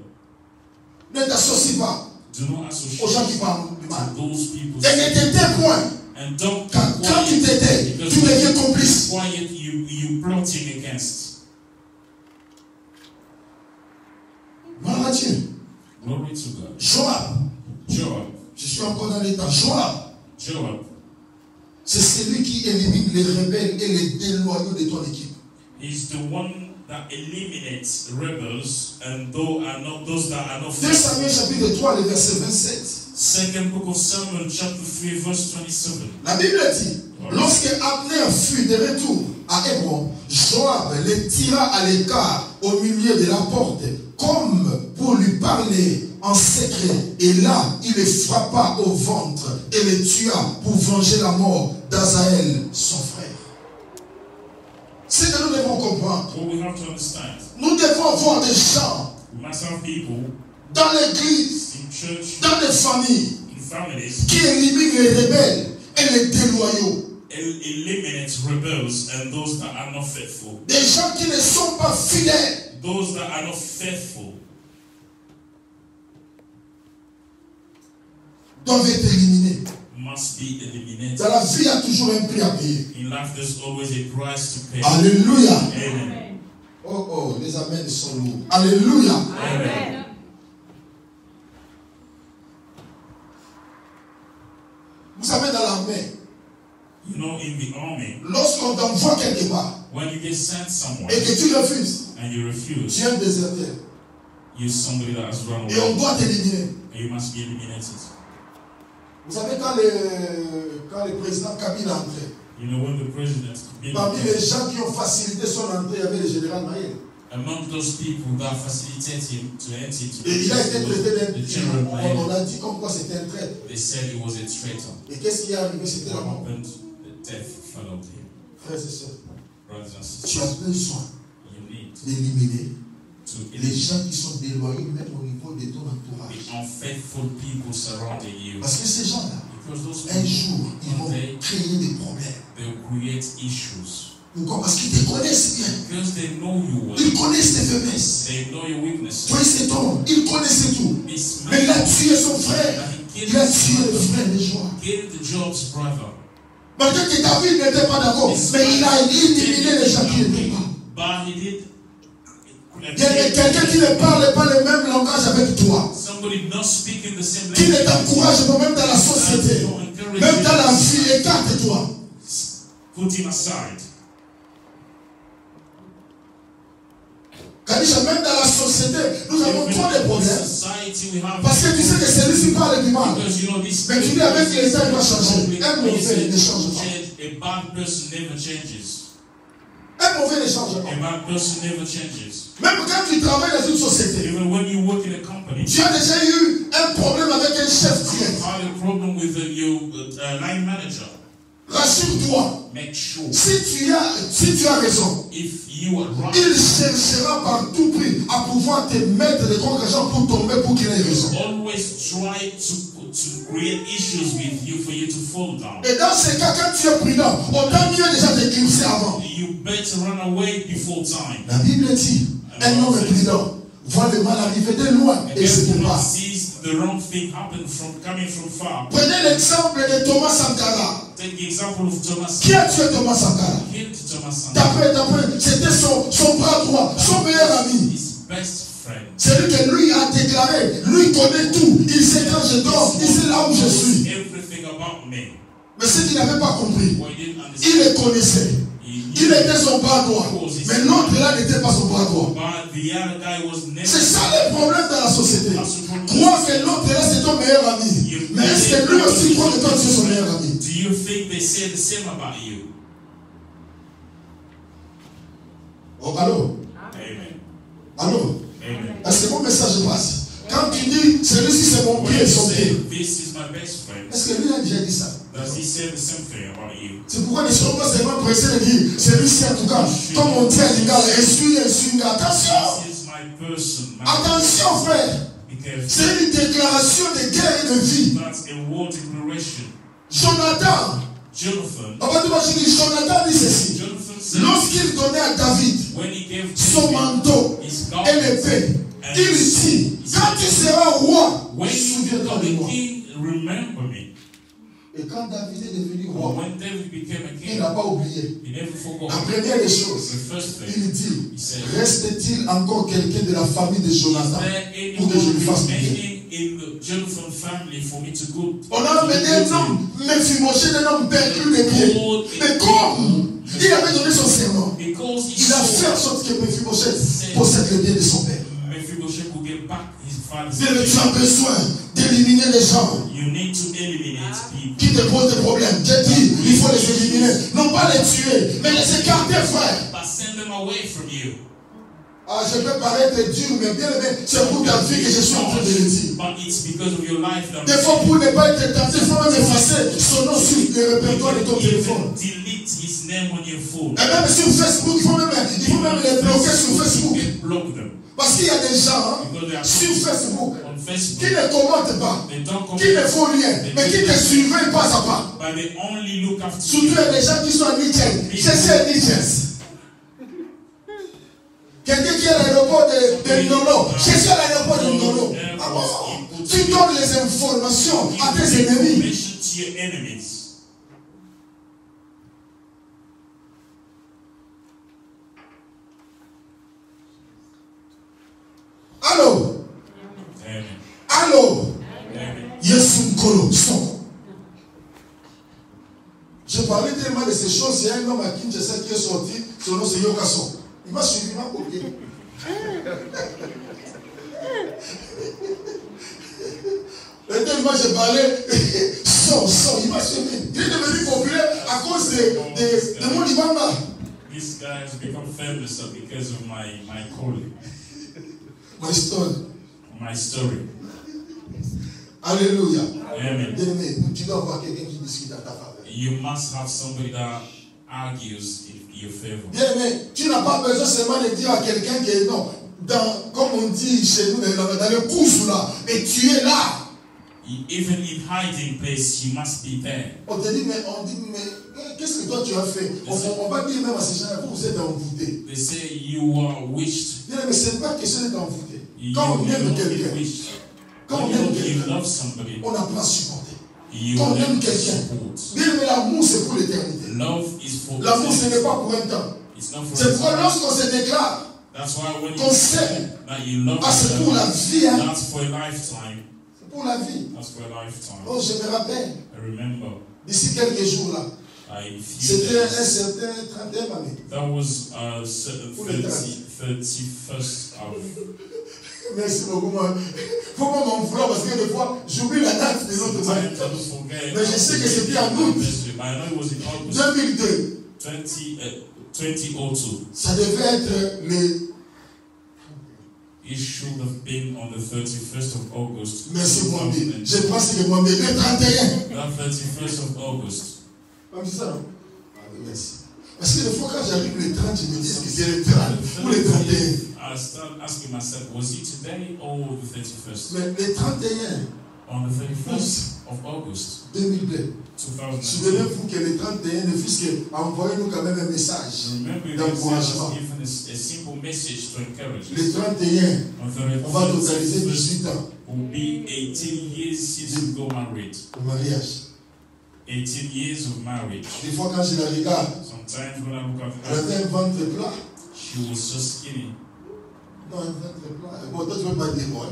Ne t'associe pas Do not aux gens associate qui parlent du mal. those people. Et ne t'étais point. And don't Quand keep tu quiet. t'étais, Because tu when deviens you complice. quiet, you plotting against. Voilà Dieu. Glory to God. Joab. Joab. Je suis encore dans l'état. Joab. Joab. C'est celui qui élimine les rebelles et les déloyaux de ton équipe. He's the one that eliminates rebels and those that are not 2 faithful. Samuel chapitre 3, le verset 27. Second book of Samuel, chapter 3, verse 27. La Bible dit, lorsque Abner fut de retour à Hébron, Joab le tira à l'écart au milieu de la porte, comme pour lui parler en secret. Et là, il le frappa au ventre et le tua pour venger la mort d'Azaël, son frère. C'est ce que nous devons comprendre. What we have to understand, Nous devons avoir des gens we must have people dans l'église, in church, dans les familles, in families, qui éliminent les rebelles et les déloyaux. eliminate rebels and those that are not faithful. Des gens qui ne sont pas fidèles. Those that are not faithful Doivent être éliminés. must be eliminated. Dans la vie, il y a toujours un prix à payer. In life, there's always a price to pay. Alléluia. Amen. Oh, les amens sont lourds. Alléluia. Amen. Vous savez, dans l'armée, You know, in the army, lorsqu'on t'envoie quelque part when you get sent somewhere et que tu refuses, and you refuse, tu es un déserteur. you're somebody that has run Et on away, doit t'éliminer. and you must be eliminated. Vous savez, quand le président Kabila est entré, You know, when the president, parmi les gens qui ont facilité son entrée, il y avait le général Maïl. among those people that facilitated him to enter into Et il a été traité the general on Maïl, a dit comme quoi c'était un traître. they said he was a traitor. Et qu'est-ce qui est arrivé? C'était la What mort. happened? The death followed him. Frères et sœurs, Brothers and tu as sisters, besoin you need d'éliminer to les eliminate gens qui sont déloyaux, même au niveau de ton entourage. the unfaithful people surrounding you. Parce que ces gens-là, Because those un people, jour, ils vont they créer des problèmes. will create issues. Pourquoi? Parce qu'ils te connaissent bien. Because they know you well. Ils connaissent tes faiblesses. They know your weaknesses. Toi, cet homme, il connaissait tout. This Mais il a man tué son frère. that he Il a killed tué le his frère brother, de Joab. killed the Job's brother. Malgré que David n'était pas d'accord, mais il a éliminé les gens qui n'étaient pas. But he did. Il y a quelqu'un qui ne parle pas le même langage avec toi, Somebody not speaking the same qui ne language. t'encourage pas même dans la société, même dans la vie, écarte-toi. Put him aside. Kadisha, même dans la société, nous avons trop de problèmes. Society we have. Parce que tu sais que celui-ci parle du mal. Because you know this. Mais tu dis avec les temps, il va changer. Un mauvais ne change pas. A bad person never changes. Un mauvais ne change A pas. bad person never changes. Même quand tu travailles dans une société, Even when you work in a company, tu as déjà eu un problème avec un chef you direct. have a problem with your line manager. Rassure-toi, Make sure si tu as raison, if you are right, il cherchera par tout prix à pouvoir te mettre des congrégations pour tomber pour qu'il ait raison. always try to create issues with you for you to fall down. Et dans ces cas, quand tu es prudent, autant mieux déjà t'éclipser avant. You better run away before time. La Bible dit, un homme prudent voit le mal arriver de loin et se Everyone prépare. sees the wrong thing happen from coming from far. Prenez l'exemple de Thomas Sankara. Take the example of Thomas. Qui a tué Thomas Sankara? Killed Thomas Sankara. D'après, c'était son bras droit, son meilleur ami. His best friend. Celui que lui a déclaré, lui connaît tout. Il sait quand je dors, il sait là où je suis. Everything about me. Mais ce qu'il n'avait pas compris, What he didn't il understand. le connaissait. He Il était son bras droit. Mais l'autre là n'était pas son bras droit. But the other guy was never. C'est ça le problème dans la société. Crois que l'autre là c'est ton meilleur ami. Mais est-ce que lui aussi croit que toi tu es son meilleur ami? Do you think they say the same about you? Oh, allô? Amen. Allô? Amen. Est-ce que mon message passe? Quand tu dis celui-ci c'est mon When pied you et son say, pied, this is my best friend, est-ce que lui a déjà dit ça? does he say the same thing about you? C'est pourquoi ne sommes pas seulement pressés de dire celui-ci en tout cas, comme on dit à Lingala, essuie. Attention! This is my person. Attention frère! Be careful. C'est une déclaration de guerre et de vie. That's a word declaration. Jonathan, Jonathan. Jonathan dit ceci. Jonathan said, Lorsqu'il donnait à David when he gave son David manteau his et garment, l'épée, il dit, quand tu seras roi, when you souviens-toi become de a moi. king, remember me. Et quand David est devenu But roi, when David became a il king, n'a pas oublié. he never forgot. La première des choses, The first thing, il dit, he said, reste-t-il encore quelqu'un de la famille de is Jonathan there pour que je lui anyone fasse du bien? remaining in the Jonathan family for me to go? On a amené un homme, Mephibosheth, un homme perdu les pieds. Mais comme il avait donné son serment, Because he il a fait en saw sorte que Mephibosheth possède le bien de son père. Mephibosheth will get back his father's Bien, tu as blessing. besoin d'éliminer les gens You need to eliminate people qui te posent des problèmes. J'ai dit, il faut les éliminer. Non pas les tuer, mais les écarter, frère. but send them away from you. Ah, je peux paraître dur, mais bien aimé, c'est pour ta vie que je suis en train de le dire. But it's because of your life that Des fois, pour ne pas être tenté, il faut même effacer son nom sur le répertoire de ton you téléphone. can delete his name on your phone. Et même sur Facebook, il faut même les bloquer sur You Facebook. can block them. Parce qu'il y a des gens Because they are sur Facebook on qui Facebook. ne commentent pas, They don't qui ne comment, font rien, mais qui te surveillent pas à pas. but they only look after Surtout you. il y a des gens qui sont à Niger. C'est Niger. Quelqu'un qui est à l'aéroport de Nolo. Je suis à l'aéroport de Nolo. Ah bon? Tu donnes les informations à tes ennemis. Information to your enemies. Allô? Amen. Allô? Amen. Yesu Nkolo, son. Je je parlais tellement de ces choses. Il y a un homme à Kinshasa qui est sorti, son nom c'est Yokason. Il m'a suivi, il m'a copié. Et tellement j'ai parlé, son, il m'a suivi. Il est devenu populaire à cause de mon Ibamba. This guy has become famous because of my calling. My story. My story. Alléluia. Amen. Tu dois avoir quelqu'un qui discute à ta faveur. You must have somebody that argues in your favor. Bien aimé, tu n'as pas besoin seulement de dire à quelqu'un qui est non, comme on dit chez nous dans le cours là, mais tu es là. Even in hiding place, you must be there. On te dit, mais qu'est-ce que toi tu as fait? On va dire même à ces gens-là, vous êtes envoûtés. They say you are wished. Bien, mais ce n'est pas question d'être envoûté. Quand on aime quelqu'un, quand on aime quelqu'un, on apprend à supporter. Quand on aime quelqu'un, bien, mais l'amour c'est pour l'éternité. L'amour ce n'est pas pour un temps. C'est pourquoi lorsqu'on se déclare, qu'on s'aime, c'est pour la vie. Hein. C'est pour la vie. Oh, je me rappelle. D'ici quelques jours là. C'était un certain 31 mai. That was 31st of. Merci beaucoup. Il ne faut pas m'en vouloir parce que des fois, j'oublie la date des autres. Mais je sais que c'était en août 2002. 2002. Ça devait être le. It should have been on the 31st of August. Merci beaucoup. Je pense que le 31. That 31st of August. Comme ça, non? Merci. Parce que des fois, quand j'arrive le 30, je me dis que c'est le 30 ou le 31. I start asking myself, was it today or the 31st? Mais le 31. On the 31st of August 2002. Souvenez-vous que le 31, le fils a envoyé nous quand même un message d'encouragement. Le 31, on va totaliser 18 ans. Will be 18 years since we got married. Le mariage. 18 years of marriage. Des fois, quand je la regarde, sometimes when I look at elle avait un ventre plat. She was so skinny. Non, un ventre plat. Bon, toi, tu ne veux pas dire moi.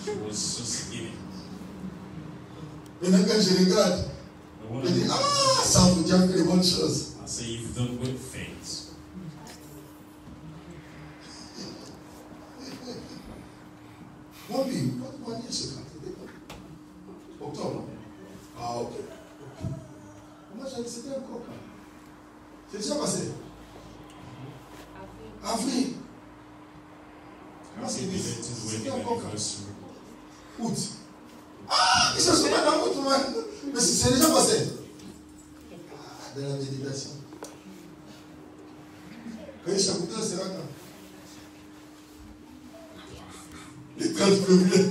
She was so skinny. Maintenant, quand je regarde, je dis, ah, ça vous dit que les bonnes choses. I say, you've done good things. Mon vie, pas de manière secrète. Octobre. Ah, ok. Moi, c'était encore quand? C'est déjà passé? Avril. Moi, c'était encore quand? Août. Ah, ils se souviennent dans août, mais c'est déjà passé. Ah, de la méditation. Et Chapoutin sera quand? Les 30 février.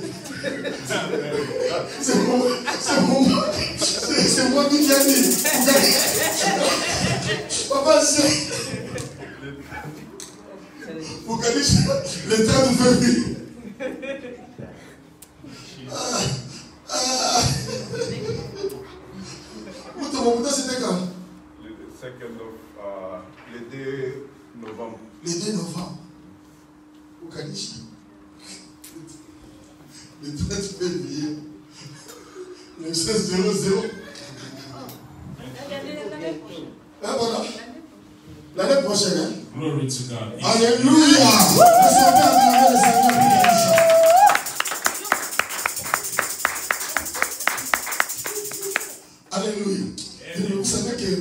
C'est moi qui viens dire. Papa, vous connaissez le 30 février. C'était quand? Le 2 novembre. Le 2 novembre. Au Kadish. Le 30 février. Le 16-00. Ah, voilà. L'année prochaine, hein? Glory to God. Alléluia. Alléluia. Vous savez que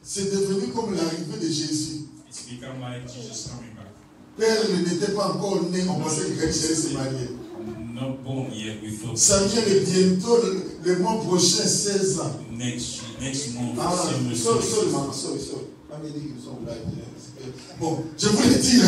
c'est devenu comme l'arrivée de Jésus. It's become like Jesus coming back. Père n'était pas encore né, on pensait que Jésus se mariait. Not born yet, we thought. Ça vient de bientôt, le mois prochain, 16 ans. Next month. Ah, sorry, maman, sorry. Bon, je voulais dire. I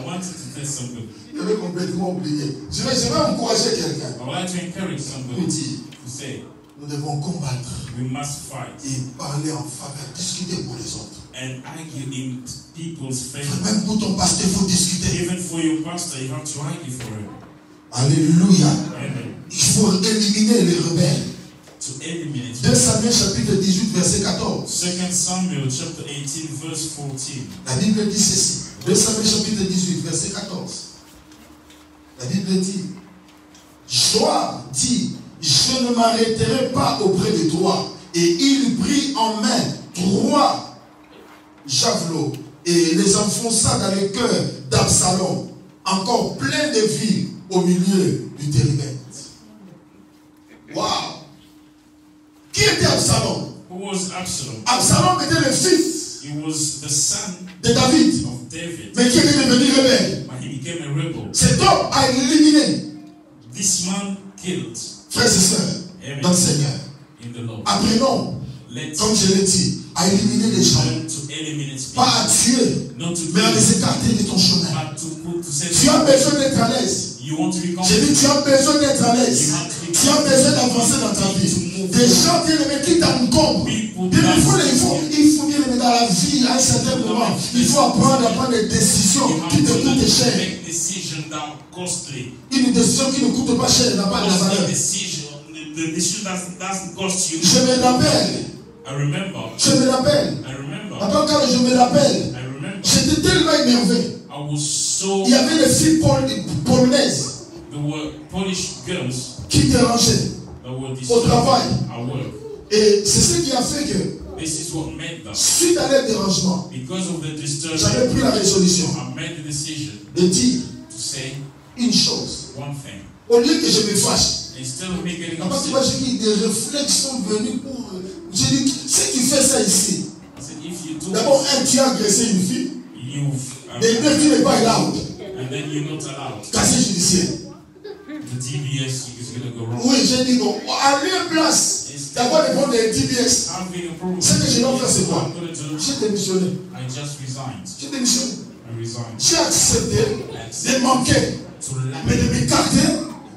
wanted to tell somebody. J'avais complètement oublié. Je vais encourager quelqu'un. I would like to encourage somebody Pour dire, to say, nous devons combattre we must fight et parler en faveur, discuter pour les autres. and argue in people's favor. Même pour ton pasteur, il faut discuter. Even for your pastor, you have to argue for him. Alléluia. Amen. Il faut éliminer les rebelles. To eliminate. 2 Samuel chapitre 18 verset 14. 2 Samuel chapter 18 verse 14. La Bible dit ceci. 2 Samuel chapitre 18 verset 14. La Bible dit, Joab dit, je ne m'arrêterai pas auprès de toi Et il prit en main 3 javelots et les enfonça dans le cœur d'Absalom, encore plein de vie au milieu du térébinthe. Waouh! Qui était Absalom? Who was Absalom? Absalom était le fils He was the son de David, of David, mais qui était devenu rebelle. but he became a rebel. Cet homme a éliminé, This man killed frères et sœurs, dans le Seigneur. in the Lord. Apprenons, Let's comme je l'ai dit, à éliminer les gens. learn to eliminate people, Pas à tuer, not to mais à kill, les écarter de ton chemin. but to say Tu as besoin d'être à l'aise. you want to become. J'ai dit, tu as besoin d'être à l'aise. Tu as besoin d'avancer dans ta vie. Des gens bien aimés qui t'encombrent. Il faut bien aimer dans la vie à un certain moment. Il faut apprendre à prendre des décisions qui te coûtent cher. Make decision that costly. Une décision qui ne coûte pas cher n'a pas de valeur. The decision doesn't cost you. Je me rappelle. I remember. Je me rappelle. I remember. Attends, quand je me rappelle, I remember. j'étais tellement énervé. I was so. Il y avait des filles polonaises There were Polish girls qui dérangeaient that were au disturbed travail. at work. Et c'est ce qui a fait que, This is what made that. suite à leur dérangement, Because of the disturbance, j'avais pris la résolution I made the decision de dire to say une chose. one thing. Au lieu que je me fâche, Instead of me getting parce que moi upset, j'ai dit des réflexes sont venus pour. J'ai dit, si tu fais ça ici, I said, if you do d'abord, this, tu as agressé une fille, you've et deux, tu n'es pas allowed. and then you're not allowed. Casier judiciaire. The DBS is going to go wrong. Oui, j'ai dit, bon, à leur place, d'abord de prendre des DBS. Having a problem. Ce que je dois faire, c'est quoi? What I'm going to do, J'ai démissionné. I just resigned. J'ai démissionné. I resigned. J'ai accepté de manquer, To mais de m'écarter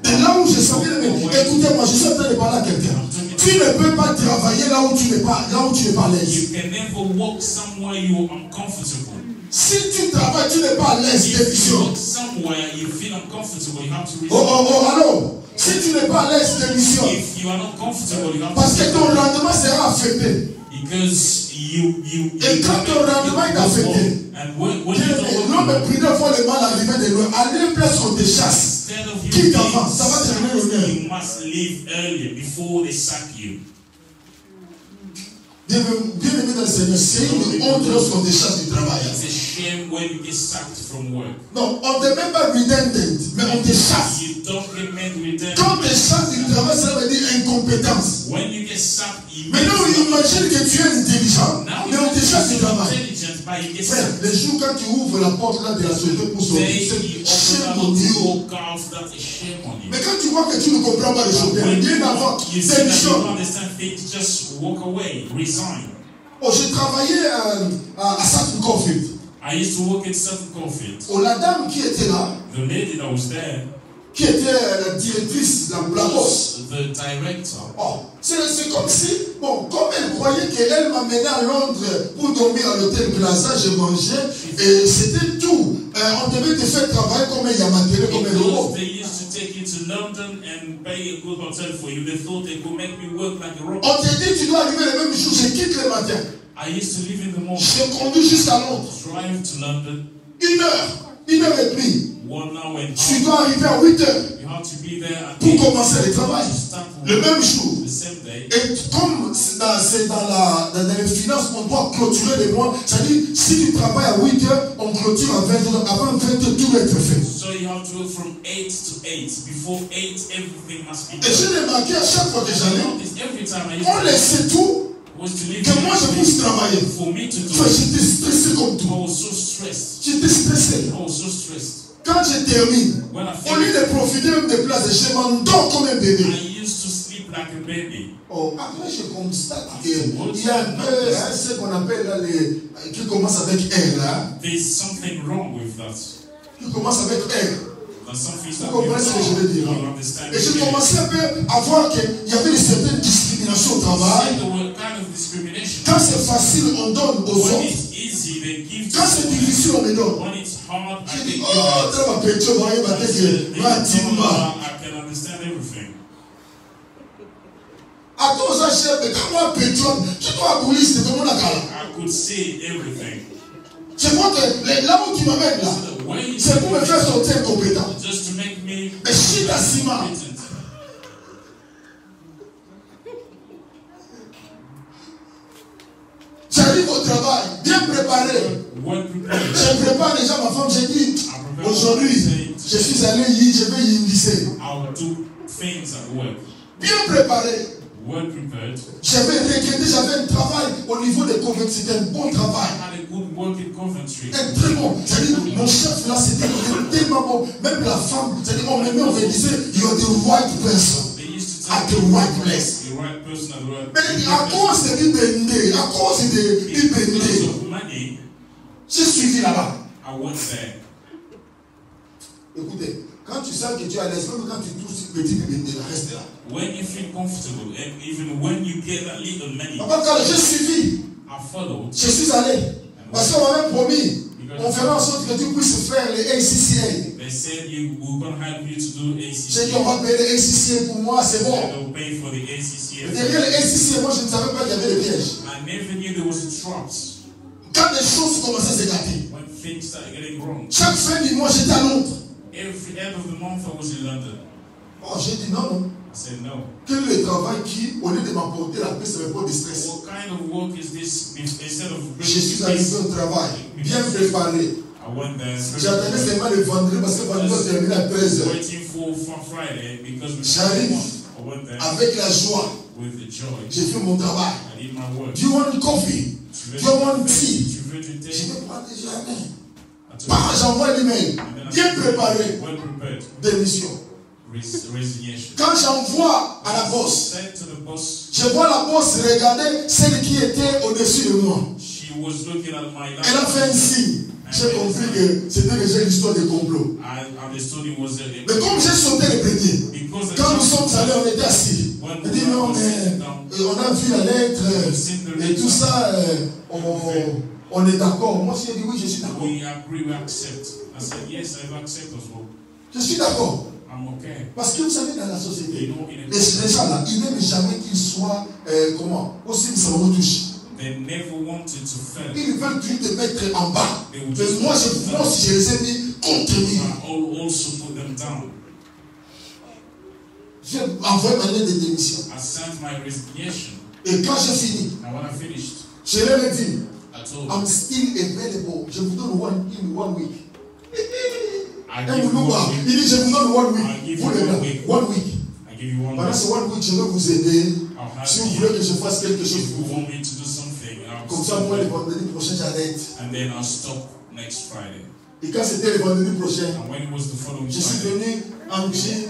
de là où je savais. Écoutez-moi, je suis en train de parler à quelqu'un. Tu ne peux pas travailler là où tu n'es pas à l'aise. You can never walk somewhere you're uncomfortable. Si tu travailles, tu n'es pas à l'aise, If you démission. walk somewhere you feel uncomfortable, you have to resign. Oh, allô? Si tu n'es pas à l'aise, démission. If you are not comfortable, you have Parce to que ton rendement sera affecté. because you Et quand ton rendement est affecté, and when you don't l'homme work, prudent voit le mal arriver de loin. À leur place, on te chasse. instead of you Quitte avant, ça va being terminer l'honneur. you must leave earlier before they sack you. Bien aimé dans le Seigneur, c'est une honte lorsqu'on te chasse du travail. It's a shame when you get sacked from work. Non, on ne te met pas redundant, mais on te chasse. You don't get made redundant. Quand on te chasse du travail, ça veut dire incompétence. When you get sacked, you Maintenant, on imagine que tu es intelligent, now mais on te chasse du travail. intelligent, but you get Frère, sacked. le jour quand tu ouvres la porte là de la société pour sortir, Then you c'est open shame up on to you. walk out, that's a shame on you. Mais quand tu vois que tu ne comprends pas les choses, When bien avant, you see that you démission. don't understand things, just walk away, resign. Oh, j'ai travaillé à Southern Coalfield. I used to work in Southern Coalfield. Oh, la dame qui était là, The lady that was there qui était la directrice, la boss. was the director. Oh, c'est comme si, bon, comme elle croyait qu'elle m'amenait à Londres pour dormir à l'hôtel Plaza, je mangeais, et c'était tout. On devait te faire travailler comme un Yamatere, comme un robot. Because they used to take you to London and pay a good hotel for you. They thought they could make me work like a robot. On te dit, tu dois arriver le même jour, je quitte le matin. I used to live in the morning, Je conduis jusqu'à Londres. drive to London, 1 heure et demie. 1 hour and Tu half. dois arriver à 8 heures You have to be there at pour 8 commencer le travail. to start Le work même jour. the same day. Et comme c'est dans les finances, on doit clôturer les mois. C'est-à-dire, si tu travailles à 8 heures, on clôture à 20 heures. Avant 20 heures, tout doit être fait. So you have to work from 8 to 8. Before 8, everything must be Et done. j'ai remarqué à chaque fois que j'allais, Every time I used on laissait tout was to leave que moi je puisse travailler. for me to do Frère, it. j'étais stressé comme I tout. was so stressed. J'étais stressé. I was so stressed. Quand je termine, When I au lieu finished, de profiter même des places, je m'endors comme un bébé. I used to sleep like a baby. Oh, après, je constate qu'il y a un peu ce qu'on appelle là, qui commence avec R là, There's something wrong with that. qui commence avec R. There's something Vous that comprenez ce que je veux dire? you understand. Et j'ai commencé un peu à voir qu'il y avait une certaine discrimination au travail. There were kind of discrimination. Quand c'est facile, on donne aux When autres. it's easy, they give to Quand c'est someone. difficile, on me donne. When it's hard, I J'ai think dit, you oh, have. ça va péter, on va y battre, I can understand everything. à tous les chefs, mais quand moi, pétrole, je dois aboulir, c'est comme la cala. I could see everything. Je crois que là où tu m'amènes là, When you c'est pour me faire sortir incompétent. just to make me Mais shit à ciment. competent. travail, bien préparé. Well prepared. Je prépare déjà ma femme, j'ai dit, I prepare aujourd'hui, je suis allé y, je vais y lycée. I'll do things at work. Bien préparé. Well prepared. J'avais regretté, j'avais un travail au niveau des convaincus, c'était un bon I travail. had a good work in Coventry. Un très bon. C'est-à-dire, mon chef là, c'était tellement bon. Même la femme, c'est-à-dire, on me disait, you're the right person They used to at tell the me right place. the right person at the right Mais à cause de l'IBND, à cause de Because l'IBND, of money, j'ai suivi là-bas. I went there. Écoutez, quand tu sens que tu es à l'aise, même quand tu touches petit IBND, reste là. When you feel comfortable, and even when you get that little money, Papa, quand j'ai suivi, I followed. je suis allé. Parce qu'on m'a même promis, on fera en sorte que tu puisses faire les ACCA. They said you were going to help you to do J'ai dit, ACCA. on va payer les ACCA pour moi, c'est bon. They'll pay for the ACCA. Derrière les ACCA, moi je ne savais pas qu'il y avait des pièges. I never knew there was a traps Quand les choses commençaient à se gâter, when things started getting wrong. chaque fin du mois, j'étais à Londres. Every end of the month I was in London. Oh, j'ai dit non, non. I said no. Quel est le travail qui, au lieu de m'apporter la paix, ça me porte de stress? What kind of work is this? Instead of Je suis arrivé au travail, bien préparé. I went there. J'attendais seulement le vendredi parce que le vendredi on terminait à 13h. Waiting for Friday because we J'arrive I went there avec la joie. with the joy. J'ai fait mon travail. I did my work. Do you want coffee? Tu Do you want tea? veux du thé? Je vais prendre jamais. I told Bah, j'envoie l'email. Bien préparé. well prepared. Démission. Resignation. Quand j'envoie à la boss, Said to the boss, je vois la boss regarder celle qui était au-dessus de moi. she was looking at my life. Elle a fait un signe. J'ai compris que c'était déjà une histoire de complot. I understood it was Mais comme j'ai sauté le premier, because quand nous sommes allés, on était assis. Elle dit non, mais on a vu la lettre et tout ça, on est d'accord. Moi, j'ai dit oui, je suis d'accord. we agree, we accept. I said yes, I accept as well. Je suis d'accord. I'm okay. Parce que vous savez, dans la société, You know, in a les gens là, ils n'aiment jamais qu'ils soient, aussi ça me touche. they never wanted to fail. Ils veulent toujours te mettre en bas. They would Mais just moi, si je les ai mis contre lui, I also put them down. j'ai envoyé ma lettre de démission. I sent my resignation. Et quand j'ai fini, And when I finished, je leur ai dit, I told I'm still available. Je vous donne in one week. I Un give you boulot, 1 il week. dit, je vous donne one I week. give Vous you les 1 gars, week. 1 week. I give you 1 Pendant week. ce one week, je vais vous aider. I'll Si vous help voulez you. que je fasse quelque chose If pour you vous. want me to do something, I'll Comme ça, moi, le stop. vendredi prochain, j'arrête. And then I'll stop next Friday. Et quand c'était le vendredi prochain, And when it was the following je suis Friday, venu en jean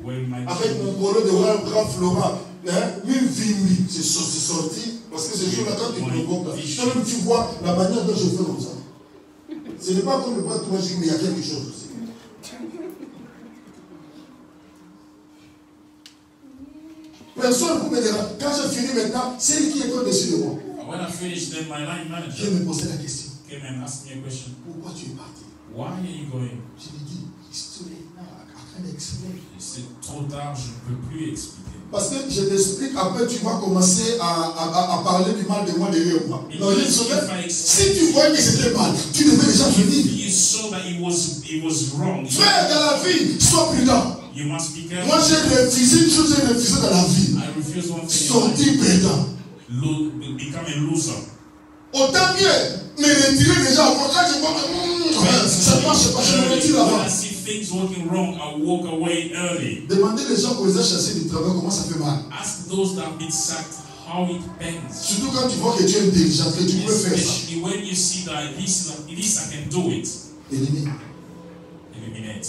when my avec mon polo de grand Florent. Une vimbi, c'est sorti. Parce que ce jour-là, quand tu provoques, toi-même, tu vois la manière dont je fais comme ça. Ce n'est pas comme le bras de toi, mais il y a quelque chose aussi. Personne ne peut me dire, quand j'ai fini maintenant, c'est lui qui est au-dessus de moi. when I finished, then my line Je manager me posais la question, came and asked me a question. pourquoi tu es parti? Why are you going? Je lui dis, it's too late now, I can't explain. C'est trop tard, je ne peux plus expliquer. Parce que je t'explique, après tu vas commencer à parler du mal de moi derrière moi. Non, il dit, si tu voyais que c'était mal, tu devais déjà venir. You saw that it was wrong. Frère, dans la vie, sois prudent. You must be careful. Moi j'ai refusé une chose, j'ai refusé dans la vie. I refuse one thing. Sortir perdant. Become a loser. Autant mieux me retirer déjà avant. Quand je vois que ça ne marche pas, je me retire When avant. I see things working wrong, I walk away early. Demandez les gens qu'on les a chassés du travail, comment ça fait mal. Ask those that have been sacked how it pains. Surtout quand tu vois que tu es intelligent, que tu peux faire ça. Especially when you see that this I can do it. Élimine. Eliminate.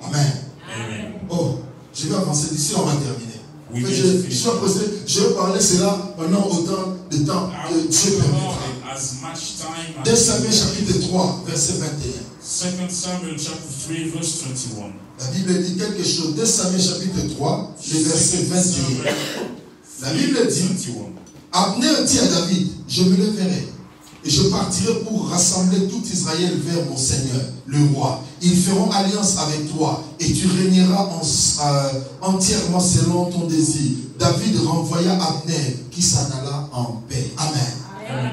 Amen. Amen. Oh, je vais avancer d'ici, on va terminer. Oui, Mais bien je suis pressé, je vais parler cela pendant autant de temps I que will Dieu talk permettra. about it as much time 2 as Samuel chapitre 3, verset 21. 2 Samuel chapter 3 verse 21. La Bible dit quelque chose. 2 Samuel chapitre 3, le verset 21. La Bible dit, 21. Abner dit à David, je me lèverai et je partirai pour rassembler tout Israël vers mon Seigneur, le roi. Ils feront alliance avec toi et tu régneras entièrement selon ton désir. David renvoya Abner qui s'en alla en paix. Amen. Amen.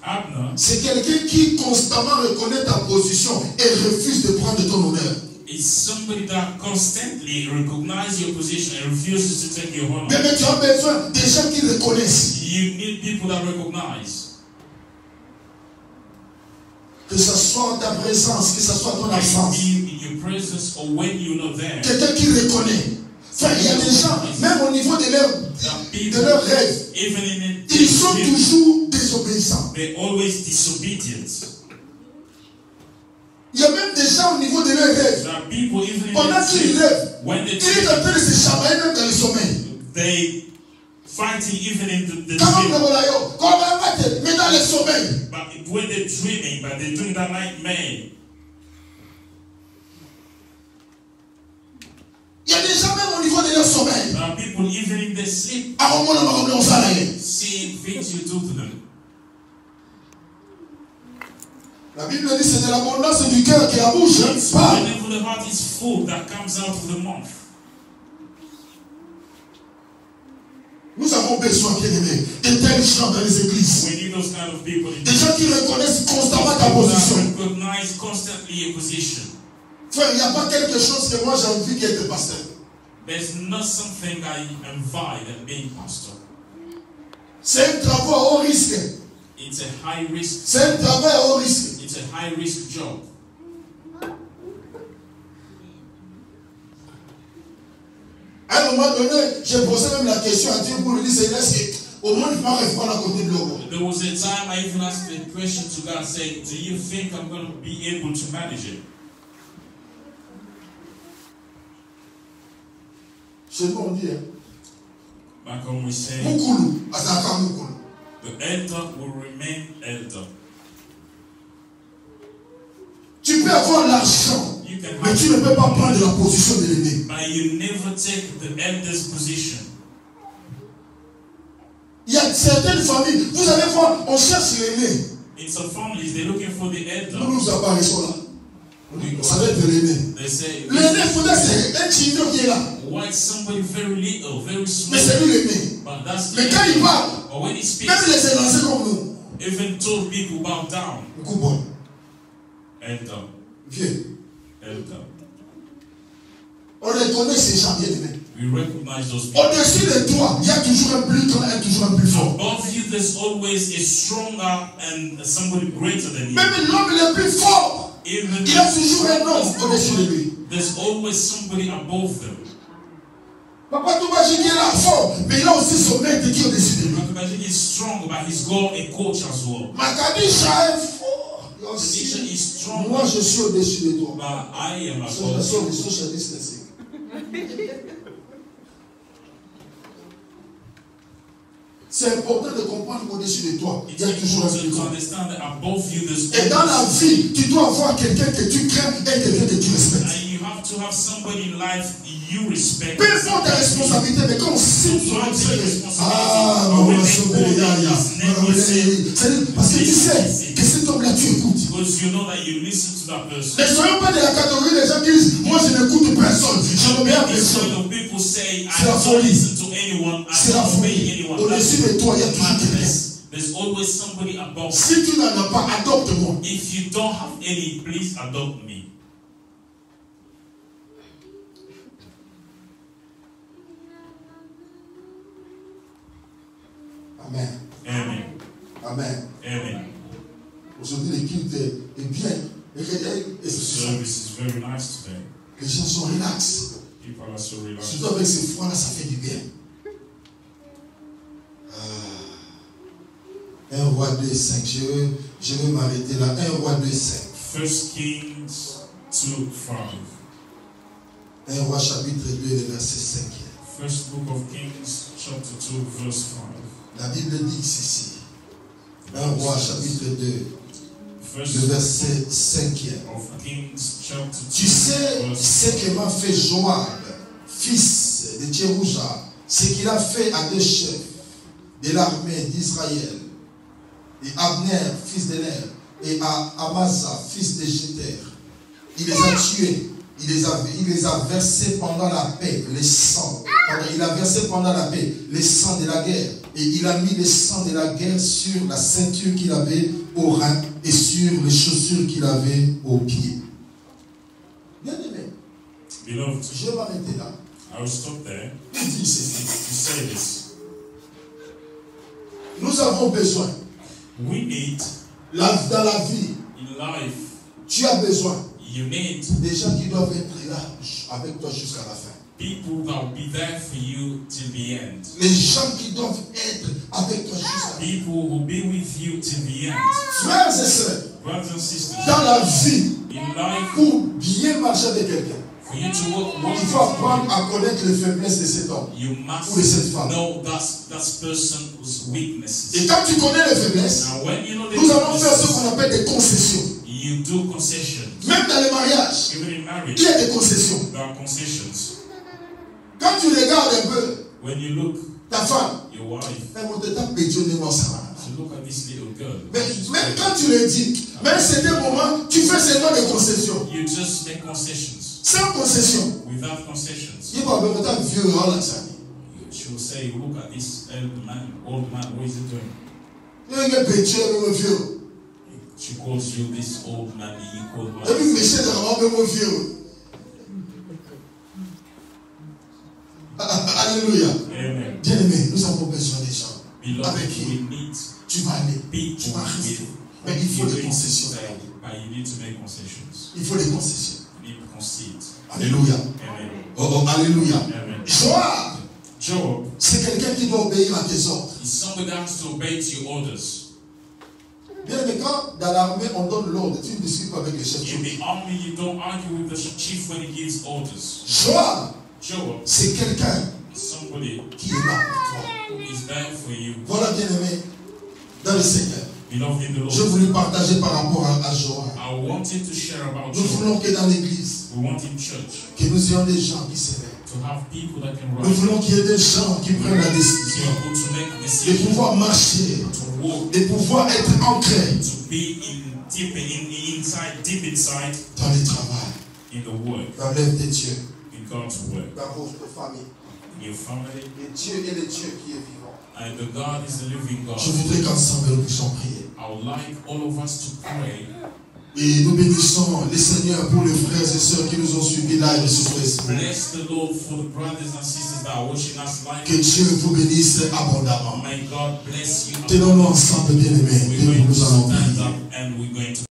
Abner, c'est quelqu'un qui constamment reconnaît ta position et refuse de prendre ton honneur. It's somebody that constantly recognizes your position and refuses to take your honor. Mais tu as besoin des gens qui reconnaissent. You need people that recognize. Que ce soit ta présence, que ce soit ton absence. In your presence or when you're not there. Quelqu'un qui reconnaît. Enfin, il y a des gens, même au niveau de leurs rêves, ils sont toujours désobéissants. They're always disobedient. Il y a même des gens au niveau de leurs rêves. Pendant qu'ils rêvent, il est en train de se chamailler même dans le sommeil. They fighting even in the dream. Mais dans le sommeil. But when they're dreaming, but they're doing that nightmare. Il y a des gens même au niveau de leur sommeil. There are people even in their sleep. Seeing things you do to them. La Bible dit c'est de l'abondance du cœur que la bouche parle. Whenever the heart is full, that comes out of the mouth. Nous avons besoin, bien-aimés, de tels gens dans les églises. We need those kind of people. Des gens qui reconnaissent constamment ta position. Recognize constantly your position. Frère, il n'y a pas quelque chose que moi j'ai envie d'être pasteur. There's not something I envy than being pastor. C'est un travail à haut risque. It's a high risk. C'est un travail à haut risque. It's a high risk job. À un moment donné, j'ai posé même la question à Dieu pour lui dire, Seigneur, au moins je ne vais pas répondre à côté de l'eau. There was a time I even asked the question to God, saying, do you think I'm going to be able to manage it? Chez nous, on dit, back home we say, Mukulu, Azaka Mukulu. The elder will remain elder. Tu peux avoir l'argent, mais tu ne peux pas prendre la position de l'aîné. But you never take the elder's position. Il y a certaines familles, vous allez voir, on cherche l'aîné. In some families, they're looking for the elder. Nous apparaissons là. Ça va être l'aîné. L'aîné, il faudrait c'est un chignon qui est là. Why somebody very little, very small? Mais c'est lui l'aîné. Mais quand il parle, or when he speaks, même les élancés comme nous. Even told people bow down. Elder. Vieux. Elder. On reconnaît ces gens bien aimés. We recognize those people. Au-dessus de toi, il y a toujours un plus grand et toujours un plus fort. Above you, there's always a stronger and somebody greater than you. Même l'homme le plus fort, even il y a toujours un homme au-dessus de lui. There's always somebody above them. Papa Toubaji est là fort, mais il a aussi son maître qui est au-dessus de lui. Papa Toubaji is strong, but he's got a coach as well. Makadisha est fort. Kadisha is strong. Moi, je suis au-dessus de toi. But I am above you. C'est important de comprendre qu'au-dessus de toi, il y a toujours un plus grand. Et dans la vie, tu dois avoir quelqu'un que tu crains et quelqu'un que tu respectes. Peu importe ta responsabilité, mais quand on sait parce que tu sais que cet homme-là, tu écoutes. Ne soyons pas de la catégorie des gens qui disent, moi je n'écoute personne, je n'obéis à personne. C'est la folie. C'est la folie. Au-dessus de toi, il y a toujours quelqu'un. There's always somebody above. Si tu n'en as pas, adopte-moi. If you don't have any, please adopt me. Amen. Amen. Amen. Amen. Aujourd'hui, l'équipe est bien. The service is very nice today. Les gens sont relax. People are so relaxed. Surtout avec ces froids-là, ça fait du bien. 1 Roi 2, 5. Je vais m'arrêter là. 1 Roi 2, 5. 1 Kings 2, 5. 1 Roi chapitre 2, le verset 5. First book of Kings, chapter 2, verse 5. La Bible dit ceci. 1 Roi chapitre 2, First le verset 5. Of Kings, chapter 2, tu sais verse ce que m'a fait Joab, fils de Tcherouja, ce qu'il a fait à deux chefs de l'armée d'Israël, et Abner, fils de Ner, et à Amasa, fils de Jéter. Il les a tués, il les a versés pendant la paix, les sangs. Il a versé pendant la paix les sangs de la guerre. Et il a mis les sangs de la guerre sur la ceinture qu'il avait au rein et sur les chaussures qu'il avait aux pieds. Bien aimé, Beloved, je vais m'arrêter là. I will stop there. Il dit ceci. To say this. Nous avons besoin. We need, Dans la vie, in life, tu as besoin you need des gens qui doivent être là avec toi jusqu'à la fin. people that will be there for you till the end. Les gens qui doivent être avec toi jusqu'à la fin. People who will be with you till the end. Frères et sœurs, Brothers and sisters, dans la vie, in life, pour bien marcher avec quelqu'un, for you to walk il faut apprendre à connaître les faiblesses de cet homme you ou de cette must femme. know that person's weaknesses. Et quand tu connais les faiblesses, Now, when you know the nous allons faire ce weaknesses, qu'on appelle des concessions. you do concessions. Même dans les mariages, Even in marriage, il y a des concessions. there are concessions. Quand tu regardes un peu When you look, ta femme, your wife, elle monte ta pétionne dans sa main. you look at this little girl. Mais même quand tu le dis, même certains moments, tu fais seulement des concessions. You just make concessions. Sans concession. Without concessions, Il va me dire, vieux, là, ça. she will say, look at this old man, what is he doing? Il y a un pétionne, vieux. She calls you this old man, he calls Et puis, her. monsieur, de vieux. Alléluia. Amen. Bien-aimé, nous avons besoin des gens Beloved, avec qui we need tu vas aller, people tu vas rester. with Mais il faut des you concessions. stay, but you need to make concessions. Il faut des concessions. You need to concede. Alléluia. Amen. Oh, alléluia. Amen. Joab, Job c'est quelqu'un qui doit obéir à tes ordres. is somebody that has to obey to your orders. Bien-aimé, quand dans l'armée on donne l'ordre, tu ne discutes pas avec le chef. In the army, you don't argue with the chief when he gives orders. Joab, Job c'est quelqu'un is somebody qui est là pour toi. who is there for you. Voilà, bien-aimé, dans le Seigneur. Beloved in the Je Lord, voulais partager par rapport à Joab. I wanted to share about Nous Job. voulons que dans l'église, We want in church que nous ayons des gens qui s'élèvent. to have people that can Nous rise, voulons qu'il y ait des gens qui prennent la décision people to make de decisions, pouvoir marcher, to walk, de pouvoir être ancrés to be deep inside dans le travail, in the work, dans l'œuvre de Dieu, in God's work, dans votre famille. in your family. Et Dieu est le Dieu qui est vivant. And the God is the living God. Je voudrais qu'ensemble nous puissions prier. I would like all of us to pray. Et nous bénissons les Seigneurs pour les frères et sœurs qui nous ont suivis live sur Facebook. Bless the Lord for the brothers and sisters that are watching us Que live. Dieu vous bénisse abondamment. May God bless you. Tenons-nous ensemble, bien-aimés, We're et going to nous allons stand prier. up and we're going to